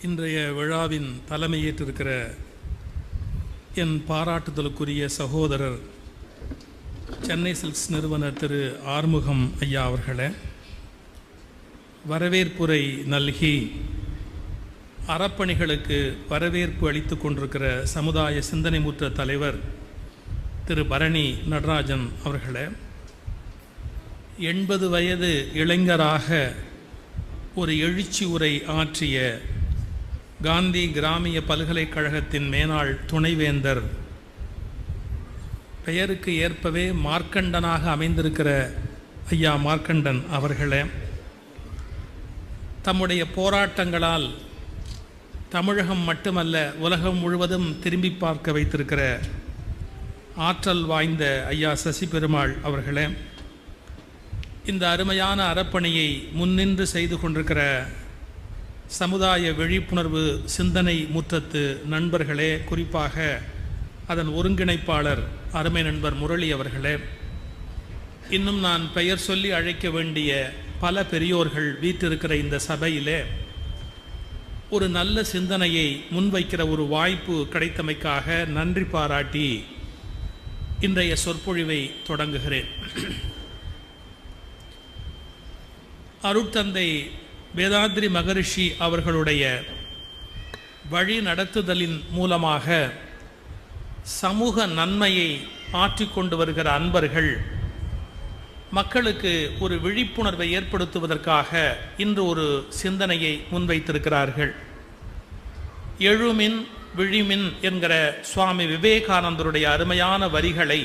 இன்றைய விழாவின் தலைமையேற்றிருக்கிற என் பாராட்டுதலுக்குரிய சகோதரர் சென்னை சில்க்ஸ் நிறுவனர் திரு ஆறுமுகம் ஐயா அவர்களே, வரவேற்புரை நல்கி அறப்பணிகளுக்கு வரவேற்பு அளித்து கொண்டிருக்கிற சமுதாய சிந்தனை முற்ற தலைவர் திரு பரணி நடராஜன் அவர்களே, 80 வயது இளைஞராக ஒரு எழுச்சி உரை ஆற்றிய காந்தி கிராமிய பல்கலைக்கழகத்தின் மேனாள் துணைவேந்தர், பெயருக்கு ஏற்பவே மார்க்கண்டனாக அமைந்திருக்கிற ஐயா மார்க்கண்டன் அவர்களே, தம்முடைய போராட்டங்களால் தமிழகம் மட்டுமல்ல உலகம் முழுவதும் திரும்பி பார்க்க வைத்திருக்கிற ஆற்றல் வாய்ந்த ஐயா சசி பெருமாள் அவர்களே, இந்த அருமையான அறப்பணியை முன்னின்று செய்து கொண்டிருக்கிற சமுதாய விழிப்புணர்வு சிந்தனை முற்றத்து நண்பர்களே, குறிப்பாக அதன் ஒருங்கிணைப்பாளர் அருமை நண்பர் முரளி அவர்களே, இன்னும் நான் பெயர் சொல்லி அழைக்க வேண்டிய பல பெரியோர்கள் வீற்றிருக்கிற இந்த சபையிலே ஒரு நல்ல சிந்தனையை முன்வைக்கிற ஒரு வாய்ப்பு கிடைத்தமைக்காக நன்றி பாராட்டி இன்றைய சொற்பொழிவை தொடங்குகிறேன். அருட்தந்தை வேதாத்ரி மகரிஷி அவர்களுடைய வழி நடத்துதலின் மூலமாக சமூக நன்மையை ஆற்றிக்கொண்டு வருகிற அன்பர்கள் மக்களுக்கு ஒரு விழிப்புணர்வை ஏற்படுத்துவதற்காக இன்று ஒரு சிந்தனையை முன்வைத்திருக்கிறார்கள். எழுமின் விழிமின் என்கிற சுவாமி விவேகானந்தருடைய அருமையான வரிகளை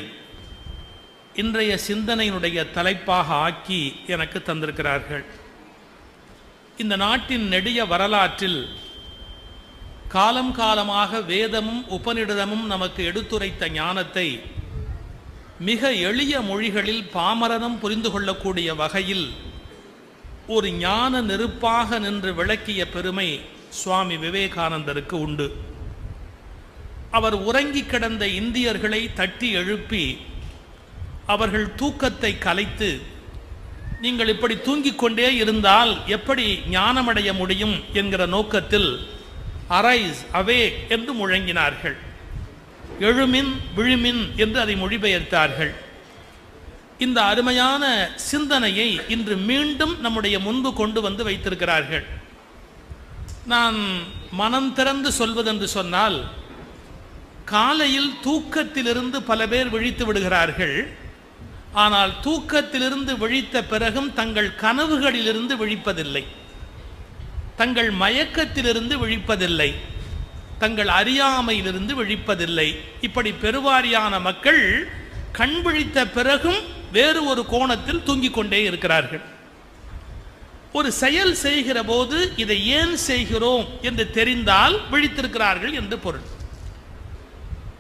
இன்றைய சிந்தனையினுடைய தலைப்பாக ஆக்கி எனக்கு தந்திருக்கிறார்கள். இந்த நாட்டின் நெடிய வரலாற்றில் காலம் காலமாக வேதமும் உபநிடதமும் நமக்கு எடுத்துரைத்த ஞானத்தை மிக எளிய மொழிகளில் பாமரனும் புரிந்து கொள்ளக்கூடிய வகையில் ஒரு ஞான நெருப்பாக நின்று விளக்கிய பெருமை சுவாமி விவேகானந்தருக்கு உண்டு. அவர் உறங்கி கிடந்த இந்தியர்களை தட்டி எழுப்பி அவர்கள் தூக்கத்தை கலைத்து, நீங்கள் இப்படி தூங்கிக் கொண்டே இருந்தால் எப்படி ஞானமடைய முடியும் என்கிற நோக்கத்தில் அரைஸ் அவே என்று முழங்கினார்கள். எழுமின் விழுமின் என்று அதை மொழிபெயர்த்தார்கள். இந்த அருமையான சிந்தனையை இன்று மீண்டும் நம்முடைய முன்பு கொண்டு வந்து வைத்திருக்கிறார்கள். நான் மனம் திறந்து சொல்வதென்று சொன்னால், காலையில் தூக்கத்திலிருந்து பல பேர் விழித்து விடுகிறார்கள். ஆனால் தூக்கத்திலிருந்து விழித்த பிறகும் தங்கள் கனவுகளிலிருந்து விழிப்பதில்லை, தங்கள் மயக்கத்திலிருந்து விழிப்பதில்லை, தங்கள் அறியாமையிலிருந்து விழிப்பதில்லை. இப்படி பெருவாரியான மக்கள் கண் விழித்த பிறகும் வேறு ஒரு கோணத்தில் தூங்கிக் கொண்டே இருக்கிறார்கள். ஒரு செயல் செய்கிற போது இதை ஏன் செய்கிறோம் என்று தெரிந்தால் விழித்திருக்கிறார்கள் என்று பொருள்.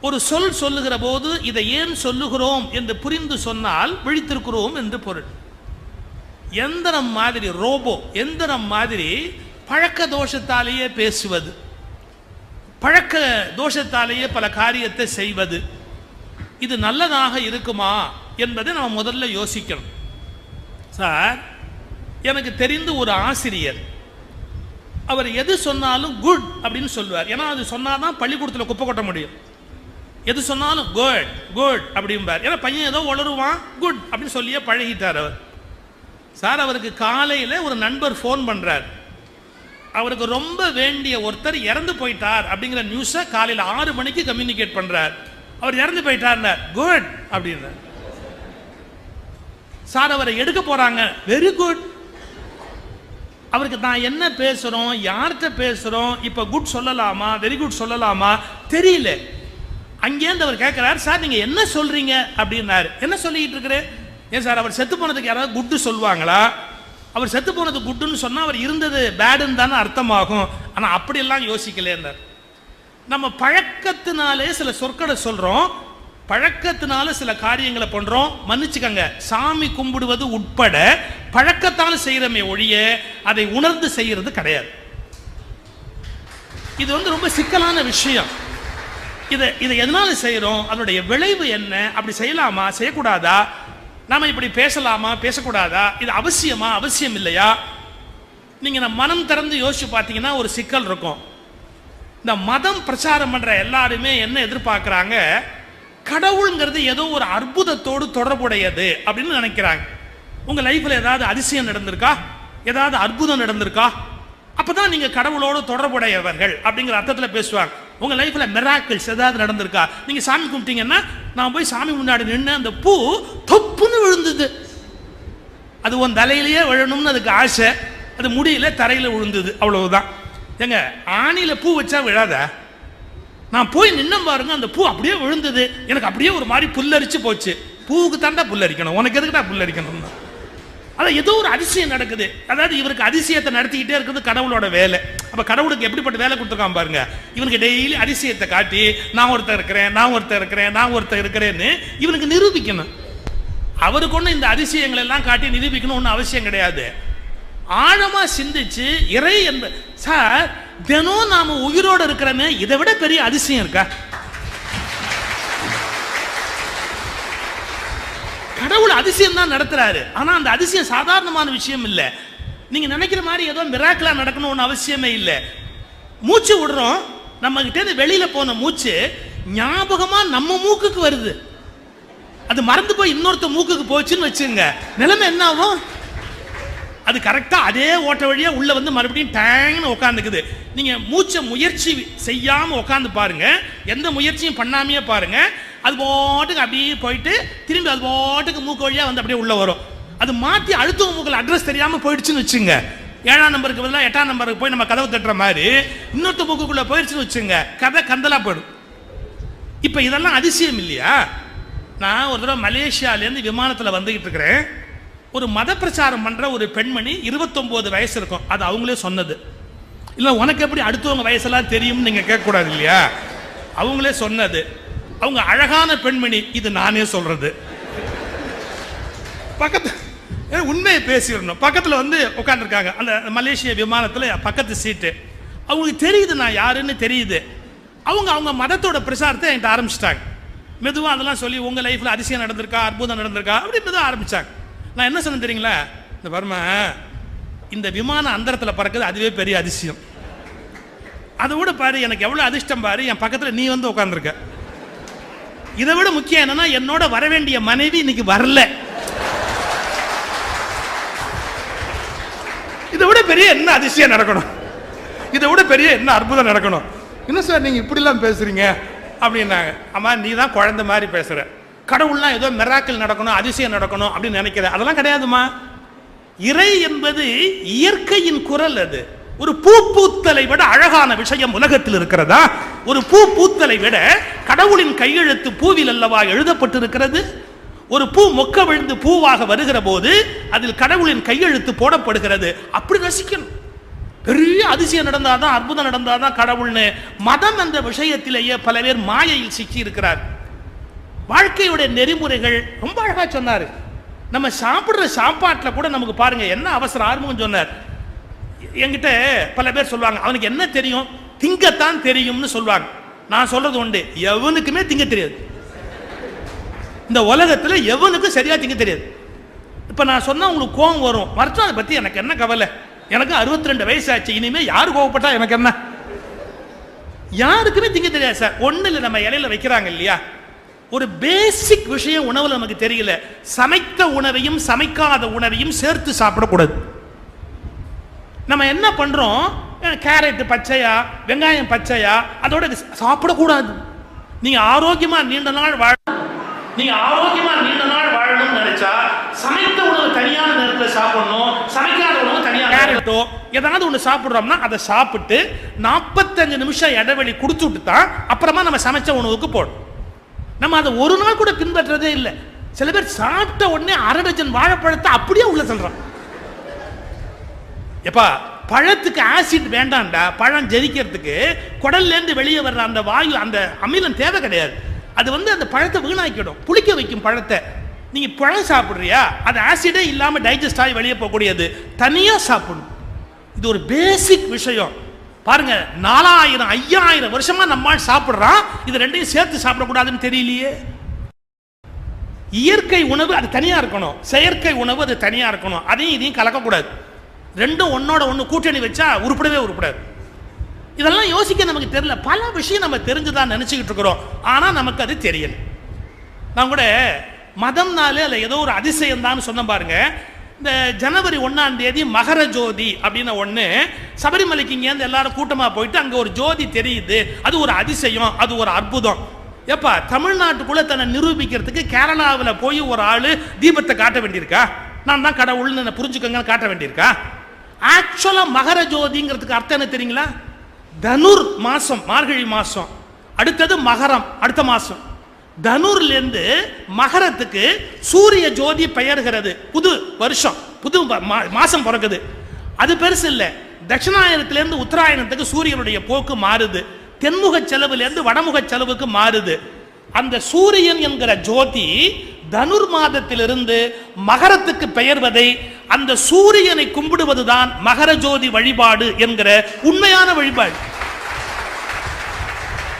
ஒரு சொல் சொல்லுகிற போது இதை ஏன் சொல்லுகிறோம் என்று புரிந்து சொன்னால் விழித்திருக்கிறோம் என்று பொருள். எந்திரம் மாதிரி, ரோபோ எந்திரம் மாதிரி பழக்க தோஷத்தாலேயே பேசுவது, பழக்க தோஷத்தாலேயே பல காரியத்தை செய்வது, இது நல்லதாக இருக்குமா என்பதை நாம் முதல்ல யோசிக்கணும். சார், எனக்கு தெரிந்து ஒரு ஆசிரியர், அவர் எது சொன்னாலும் குட் அப்படின்னு சொல்லுவார். ஏன்னா அது சொன்னாதான் பள்ளிக்கூடத்தில் குப்பை கொட்ட முடியும். எது சொன்னாலும் குட் குட் அப்படிம்பார். ஏன்னா பையன் ஏதோ உளருவான், குட் அப்படின்னு சொல்லியே பழகிட்டார் அவர். சார், அவருக்கு காலையில் ஒரு நண்பர் ஃபோன் பண்ணுறார். அவருக்கு ரொம்ப வேண்டிய ஒருத்தர் இறந்து போயிட்டார் அப்படிங்கிற நியூஸை காலையில் 6 மணிக்கு கம்யூனிகேட் பண்ணுறார். அவர் இறந்து போயிட்டார், குட் அப்படின்றார். சார், அவரை எடுக்க போகிறாங்க, வெரி குட். அவருக்கு நான் என்ன பேசுகிறோம், யார்கிட்ட பேசுகிறோம், இப்போ குட் சொல்லலாமா வெரி குட் சொல்லலாமா தெரியல. அங்கேருந்து அவர் கேட்குறாரு, சார் நீங்கள் என்ன சொல்கிறீங்க அப்படின்னாரு. என்ன சொல்லிக்கிட்டு இருக்கிறேன்? ஏன் சார், அவர் செத்து போனதுக்கு யாராவது குட்டு சொல்லுவாங்களா? அவர் செத்து போனது குட்டுன்னு சொன்னால் அவர் இருந்தது பேடுன்னு தானே அர்த்தமாகும். ஆனால் அப்படியெல்லாம் யோசிக்கலேன்னார். நம்ம பழக்கத்தினாலே சில சொற்களை சொல்கிறோம், பழக்கத்தினால சில காரியங்களை பண்ணுறோம். மன்னிச்சுக்கங்க, சாமி கும்பிடுவது உட்பட பழக்கத்தால் செய்கிறமே ஒழிய அதை உணர்ந்து செய்கிறது கிடையாது. இது ரொம்ப சிக்கலான விஷயம். இதை எதனால செய்கிறோம், அதனுடைய விளைவு என்ன, அப்படி செய்யலாமா செய்யக்கூடாதா, நாம இப்படி பேசலாமா பேசக்கூடாதா, இது அவசியமா அவசியம் இல்லையா, நீங்கள் மனம் திறந்து யோசிச்சு பார்த்தீங்கன்னா ஒரு சிக்கல் இருக்கும். இந்த மதம் பிரச்சாரம் பண்ணுற எல்லாருமே என்ன எதிர்பார்க்குறாங்க, கடவுளுங்கிறது ஏதோ ஒரு அற்புதத்தோடு தொடர்புடையது அப்படின்னு நினைக்கிறாங்க. உங்கள் லைஃப்பில் ஏதாவது அதிசயம் நடந்திருக்கா, ஏதாவது அற்புதம் நடந்திருக்கா, அப்போ தான் நீங்கள் கடவுளோடு தொடர்புடையவர்கள் அப்படிங்கிற அர்த்தத்தில் பேசுவாங்க. உங்கள் லைஃப்பில் மிராக்கிள்ஸ் ஏதாவது நடந்திருக்கா, நீங்கள் சாமி கும்பிட்டீங்கன்னா, நான் போய் சாமி முன்னாடி நின்று அந்த பூ தொப்புன்னு விழுந்தது, அது உன் தலையிலேயே விழணும்னு அதுக்கு ஆசை, அது முடியல தரையில் விழுந்தது, அவ்வளவுதான். ஏங்க ஆணியில் பூ வச்சா விழாத, நான் போய் நின்ன பாருங்க அந்த பூ அப்படியே விழுந்தது, எனக்கு அப்படியே ஒரு மாதிரி புல்லரிச்சு போச்சு. பூவுக்கு தாண்டா புல்லரிக்கணும், உனக்கு எதுக்குடா புல்லரிக்கணும்? அதான் ஏதோ ஒரு அதிசயம் நடக்குது. அதாவது இவருக்கு அதிசயத்தை நடத்திக்கிட்டே இருக்குது கடவுளோட வேலை. அப்போ கடவுளுக்கு எப்படிப்பட்ட வேலை கொடுத்துருக்கான் பாருங்க. இவனுக்கு டெய்லி அதிசயத்தை காட்டி நான் ஒருத்தர் இருக்கிறேன், நான் ஒருத்தர் இருக்கிறேன், நான் ஒருத்தர் இருக்கிறேன்னு இவனுக்கு நிரூபிக்கணும். அவருக்கு ஒன்றும் இந்த அதிசயங்கள் எல்லாம் காட்டி நிரூபிக்கணும் ஒன்றும் அவசியம் கிடையாது. ஆழமா சிந்திச்சு இறை என்ப சார் தினம் நாம உயிரோடு இருக்கிறோமே, இதை விட பெரிய அதிசயம் இருக்கா? கடவுள் அதிசயம் தான் நடத்துறாரு. ஆனா அந்த அதிசயம் சாதாரணமான விஷயம் இல்லை. நீங்க நினைக்கிற மாதிரி ஏதோ மிராக்கிளா நடக்கணும்னு அவசியமே இல்லை. மூச்சு விடுறோம், நம்ம கிட்ட இருந்து வெளியில போன மூச்சு ஞாபகமா நம்ம மூக்குக்கு வருது, அது மறந்து போய் இன்னொருத்த மூக்குக்கு போச்சுன்னு வச்சுங்க, நிலைமை என்ன ஆகும்? அது கரெக்டா அதே ஓட்ட வழியா உள்ள வந்து மறுபடியும் டேங்னு உட்காந்துக்குது. நீங்க மூச்சை முயற்சி செய்யாம உட்காந்து பாருங்க, எந்த முயற்சியும் பண்ணாமையே பாருங்க, அது பாட்டுக்கு அப்படியே போயிட்டு திரும்பி அது பாட்டுக்கு மூக்கு வழியா வந்து அப்படியே உள்ள வரும். அது மாற்றி அடுத்த மூக்கில் அட்ரஸ் தெரியாம போயிடுச்சுன்னு வச்சுங்க, 7ஆம் நம்பருக்கு பதிலாக 8ஆம் நம்பருக்கு போய் நம்ம கதவு தட்டுற மாதிரி இன்னொருத்த மூக்குக்குள்ள போயிடுச்சுன்னு வச்சுங்க, கதை கந்தலா போயிடும். இப்ப இதெல்லாம் அதிசயம் இல்லையா? நான் ஒரு தடவை மலேசியாலேருந்து விமானத்தில் வந்துகிட்டு இருக்கிறேன். ஒரு மத பிரச்சாரம் பண்ற ஒரு பெண்மணி 29 வயசு இருக்கும், அது அவங்களே சொன்னது. இல்லை உனக்கு எப்படி அடுத்தவங்க வயசெல்லாம் தெரியும்னு நீங்க கேட்கக்கூடாது இல்லையா, அவங்களே சொன்னது. அவங்க அழகான பெண்மணி, இது நானே சொல்றது. பக்கத்து உண்மையை பேசிடணும். பக்கத்தில் வந்து உட்காந்துருக்காங்க அந்த மலேசிய விமானத்தில் பக்கத்து சீட்டு. அவங்களுக்கு தெரியுது நான் யாருன்னு தெரியுது. அவங்க மதத்தோட பிரச்சாரத்தை என்கிட்ட ஆரம்பிச்சிட்டாங்க. மெதுவாக அதெல்லாம் சொல்லி உங்கள் லைஃப்பில் அதிசயம் நடந்திருக்கா, அற்புதம் நடந்திருக்கா அப்படி மெதுவாக ஆரம்பிச்சாங்க. நான் என்ன சொன்னேன் தெரியுங்களா, இந்த பர்மா இந்த விமானம் அந்தரத்தில் பறக்குது, அதுவே பெரிய அதிசயம். அதை விட பாரு எனக்கு எவ்வளோ அதிர்ஷ்டம் பாரு, என் பக்கத்தில் நீ வந்து உட்காந்துருக்க. இதை விட முக்கியம் என்னன்னா, என்னோட வர வேண்டிய மனைவி இன்னைக்கு வரல. இதை விட பெரிய என்ன அதிசயம் நடக்கணும், இதை விட பெரிய என்ன அற்புதம் நடக்கணும்? என்ன சார் நீங்க இப்படிலாம் பேசுறீங்க அப்படின்னாங்க. அம்மா நீ தான் குழந்தை மாதிரி பேசுற, கடவுள்லாம் ஏதோ மிராக்கிள் நடக்கணும், அதிசயம் நடக்கணும் அப்படின்னு நினைக்கிற, அதெல்லாம் கிடையாதுமா. இறை என்பது இயற்கையின் குரல். அது ஒரு பூ பூத்தலை விட அழகான விஷயம் உலகத்தில் இருக்கிறதா? ஒரு பூ பூத்தலை விட கடவுளின் கையெழுத்து பூவில் அல்லவா எழுதப்பட்டிருக்கிறது? ஒரு பூ மொக்க விழுந்து பூவாக வருகிற போது அதில் கடவுளின் கையெழுத்து போடப்படுகிறது. அப்படி ரசிக்கணும். பெரிய அதிசயம் நடந்தாதான், அற்புதம் நடந்தாதான் கடவுள்னு மதம் என்ற விஷயத்திலேயே பல பேர் மாயையில் சிக்கி இருக்கிறார். வாழ்க்கையுடைய நெறிமுறைகள் ரொம்ப அழகா சொன்னாரு. நம்ம சாப்பிடுற சாப்பாட்டில் கூட நமக்கு பாருங்க என்ன அவசரம். ஆர்வம் சொன்னார். என்கிட்ட பல பேர் சொல்லுவாங்க அவனுக்கு என்ன தெரியும், திங்கத்தான் தெரியும்னு சொல்லுவாங்க. நான் சொல்றது உண்டு, எவனுக்குமே திங்க தெரியாது. இந்த உலகத்துல எவனுக்கும் சரியா திங்க தெரியாது. இப்ப நான் சொன்னா உங்களுக்கு கோவம் வரும், மறுத்தா அதை பத்தி எனக்கு என்ன கவலை, எனக்கு 62 வயசு ஆச்சு, இனிமே யாரு கோவப்பட்டா எனக்கு என்ன? யாருக்குமே திங்க தெரியாது சார். ஒண்ணு இல்லை, நம்ம இலையில வைக்கிறாங்க இல்லையா, ஒரு பேசிக் விஷயம் உணவுல நமக்கு தெரியல. சமைத்த உணவையும் சமைக்காத உணவையும் சேர்த்து சாப்பிடக்கூடாது. நம்ம என்ன பண்றோம், கேரட் பச்சையா, வெங்காயம் பச்சையா, அதோட சாப்பிடக்கூடாது. நீங்க ஆரோக்கியமா நீண்ட நாள் வாழணும்னு நினைச்சா சமைத்த உணவு தனியான நேரத்தில் சாப்பிடணும், சமைக்காத உணவு தனியாக. கேரட்டோ ஏதாவது ஒன்று சாப்பிட்றோம்னா அதை சாப்பிட்டு 45 நிமிஷம் இடைவெளி கொடுத்துட்டு தான் அப்புறமா நம்ம சமைச்ச உணவுக்கு போடும். நம்ம அதை ஒரு நாள் கூட பின்பற்றதே இல்லை. சில பேர் சாப்பிட்ட உடனே 1/2 டஜன் வாழைப்பழத்தை அப்படியே உள்ள சொல்றான். எப்பா பழத்துக்கு ஆசிட் வேண்டாம்டா, பழம் ஜெரிக்கிறதுக்கு குடல்லேருந்து வெளியே வர்ற அந்த வாயு, அந்த அமிலம் தேவை கிடையாது. அது வந்து அந்த பழத்தை வீணாக்கிடும், புளிக்க வைக்கும் பழத்தை. நீங்க பழம் சாப்பிட்றியா, அது ஆசிடே இல்லாம டைஜஸ்ட் ஆகி வெளியே போகக்கூடியது, தனியா சாப்பிடணும். இது ஒரு பேசிக் விஷயம். பாருங்க 4000 5000 வருஷமா நம்மால் சாப்பிட்றான், இது ரெண்டையும் சேர்த்து சாப்பிடக்கூடாதுன்னு தெரியலையே. இயற்கை உணவு அது தனியா இருக்கணும், செயற்கை உணவு அது தனியா இருக்கணும், அதையும் இதையும் கலக்கக்கூடாது. ரெண்டும் ஒன்னோட ஒன்று கூட்டணி வச்சா உருப்படவே உருப்படாது. இதெல்லாம் யோசிக்க நமக்கு தெரியல. பல விஷயம் நம்ம தெரிஞ்சுதான் நினச்சிக்கிட்டு இருக்கிறோம், ஆனால் நமக்கு அது தெரியல. நான் கூட மதம்னாலே அதில் ஏதோ ஒரு அதிசயம் தான் சொன்ன பாருங்க. இந்த ஜனவரி 1ஆம் தேதி மகர ஜோதி அப்படின்னு ஒன்று, சபரிமலைக்கு இங்கேருந்து எல்லாரும் கூட்டமாக போயிட்டு அங்கே ஒரு ஜோதி தெரியுது, அது ஒரு அதிசயம், அது ஒரு அற்புதம். எப்பா தமிழ்நாட்டுக்குள்ளே தன்னை நிரூபிக்கிறதுக்கு கேரளாவில் போய் ஒரு ஆள் தீபத்தை காட்ட வேண்டியிருக்கா? நான் தான் கடவுள்னு புரிஞ்சுக்கங்கன்னு காட்ட வேண்டியிருக்கா? ஆக்சுவலாக மகர ஜோதிங்கிறதுக்கு அர்த்தம் என்ன தெரியுங்களா? தனுர் மாசம், மார்கழி மாசம், அடுத்தது மகரம் அடுத்த மாசம். தனுர்லேருந்து மகரத்துக்கு சூரிய ஜோதி பெயர்கிறது. புது வருஷம், புது மாசம் பிறகுது. அது பெருசு இல்லை. தட்சிணாயனத்திலேருந்து உத்தராயணத்துக்கு சூரியனுடைய போக்கு மாறுது. தென்முக செலவுலேருந்து வடமுக செலவுக்கு மாறுது. அந்த சூரியன் என்கிற ஜோதி தனுர் மாதத்திலிருந்து மகரத்துக்கு பெயர்வதை, அந்த சூரியனை கும்பிடுவதுதான் மகர ஜோதி வழிபாடு என்கிற உண்மையான வழிபாடு.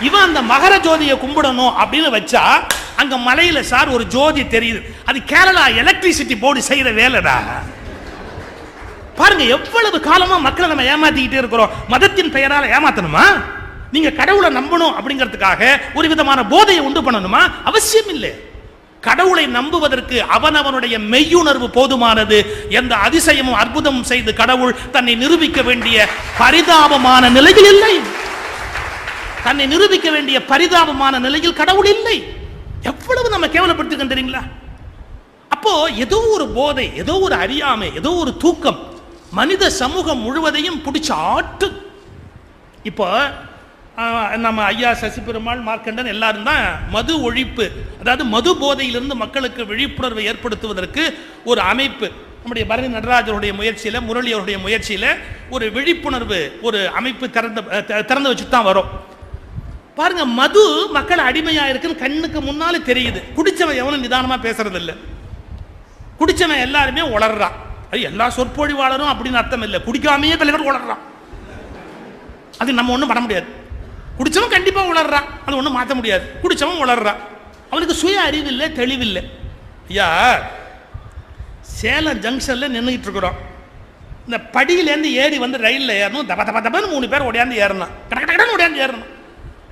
இவன் அந்த மகர ஜோதியை கும்பிடணும் அப்படின்னு வச்சா அங்க மலையில சார் ஒரு ஜோதி தெரியுது. அது கேரளா எலக்ட்ரிசிட்டி போர்டு செய்யற வேலைடா. பாருங்க எவ்வளவு காலமா மக்களை நம்ம ஏமாத்திக்கிட்டே இருக்கிறோம். மதத்தின் பெயரால ஏமாத்தணுமா? நீங்க கடவுளை நம்பணும் அப்படிங்கிறதுக்காக ஒரு விதமான போதையை உண்டு பண்ணணுமா? அவசியம் இல்லை. கடவுளை நம்புவதற்கு அவனவனுடைய மெய்யுணர்வு போதுமானது. எந்த அதிசயமும் அற்புதமும் செய்து கடவுள் தன்னை நிரூபிக்க வேண்டிய பரிதாபமான நிலையில் இல்லை. தன்னை நிரூபிக்க வேண்டிய பரிதாபமான நிலையில் கடவுள் இல்லை. எவ்வளவு நம்ம கேவலப்படுத்திருக்கோம் தெரியுங்களா? அப்போ ஏதோ ஒரு போதை, ஏதோ ஒரு அறியாமை, ஏதோ ஒரு தூக்கம் மனித சமூகம் முழுவதையும் பிடிச்ச ஆட்டு. இப்போ நம்ம ஐயா சசிபெருமாள், மார்க்கண்டன் எல்லாரும் தான் மது ஒழிப்பு, அதாவது மது போதையிலிருந்து மக்களுக்கு விழிப்புணர்வை ஏற்படுத்துவதற்கு ஒரு அமைப்பு, நம்முடைய பரணி நடராஜருடைய முயற்சியில், முரளி அவருடைய முயற்சியில் ஒரு விழிப்புணர்வு ஒரு அமைப்பு திறந்து வச்சுட்டு தான் வரும். பாருங்க, மது மக்கள் அடிமையா இருக்குன்னு கண்ணுக்கு முன்னாலே தெரியுது. குடிச்சவன் எவனும் நிதானமா பேசுறது இல்லை. குடிச்சவன் எல்லாருமே உளறான். அது எல்லா சொற்பொழிவாளரும் அப்படின்னு அர்த்தம் இல்லை. குடிக்காமையே பல பேர் உளறான். அது நம்ம ஒன்றும் பண்ண முடியாது. குடிச்சவன் கண்டிப்பா உளறான், அது ஒன்றும் மாற்ற முடியாது. குடிச்சவன் உளறான், அவனுக்கு சுய அறிவு இல்லை, தெளிவில்லை. ஐயா, சேலம் ஜங்ஷன்ல நின்றுகிட்டு இருக்கிறோம். இந்த படியிலேருந்து ஏறி வந்து ரயிலில் ஏறணும். தப தப தபன்னு 3 பேர் ஓடியாந்து ஏறணும். கடன்னு ஓடியாந்து ஏறணும்.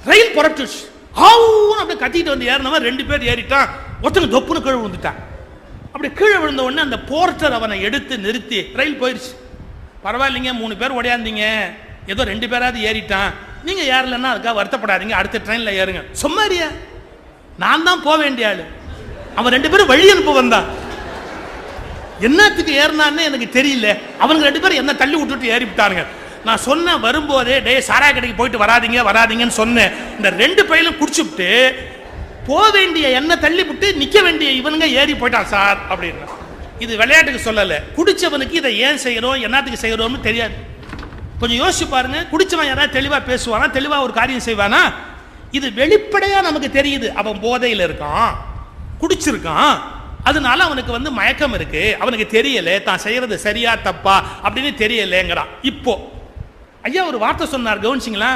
ரயில் புறட்டுச்சு. ஹவுன்னு அப்படி கத்திட்டு வந்து ஏறினவன் 2 பேர் ஏறிட்டான். ஒருத்தங்க தொப்புன்னு கீழே விழுந்துட்டான். அப்படி கீழே விழுந்த உடனே அந்த போர்ட்டர் அவனை எடுத்து நிறுத்தி, ரயில் போயிடுச்சு, பரவாயில்லைங்க 3 பேர் ஓடியாந்தீங்க, ஏதோ 2 பேராவது ஏறிட்டான், நீங்க ஏறலன்னா அதுக்காக வருத்தப்படாதீங்க, அடுத்த ட்ரெயினில் ஏறுங்க. சும்மாரியா, நான் தான் போக வேண்டிய ஆளு. அவன் 2 பேரும் வழி அனுப்ப வந்தான். என்னத்துக்கு ஏறினான்னு எனக்கு தெரியல. அவனுக்கு 2 பேரும் என்ன தள்ளி விட்டுட்டு ஏறிவிட்டாருங்க. நான் சொன்ன வரும்போதே, டே சாராய கடைக்கு போயிட்டு வராதீங்கன்னு சொன்னேன். இந்த 2 பையிலும் குடிச்சுட்டு போக வேண்டிய என்ன தள்ளி விட்டு நிக்க வேண்டிய இவனுங்க ஏறி போயிட்டான் சார் அப்படின்னு. இது விளையாட்டுக்கு சொல்லலை. குடிச்சவனுக்கு இதை ஏன் செய்யறோம், என்னத்துக்கு செய்யறோம்னு தெரியாது. கொஞ்சம் யோசிச்சு பாருங்க. குடிச்சவன் யாராவது தெளிவா பேசுவானா, தெளிவா ஒரு காரியம் செய்வானா? இது வெளிப்படையா நமக்கு தெரியுது. அவன் போதையில் இருக்கான், குடிச்சிருக்கான், அதனால அவனுக்கு மயக்கம் இருக்கு, அவனுக்கு தெரியல தான் செய்யறது சரியா தப்பா அப்படின்னு தெரியலங்கிறான். இப்போ ஐயா ஒரு வார்த்தை சொன்னார், கவனிச்சிங்களா?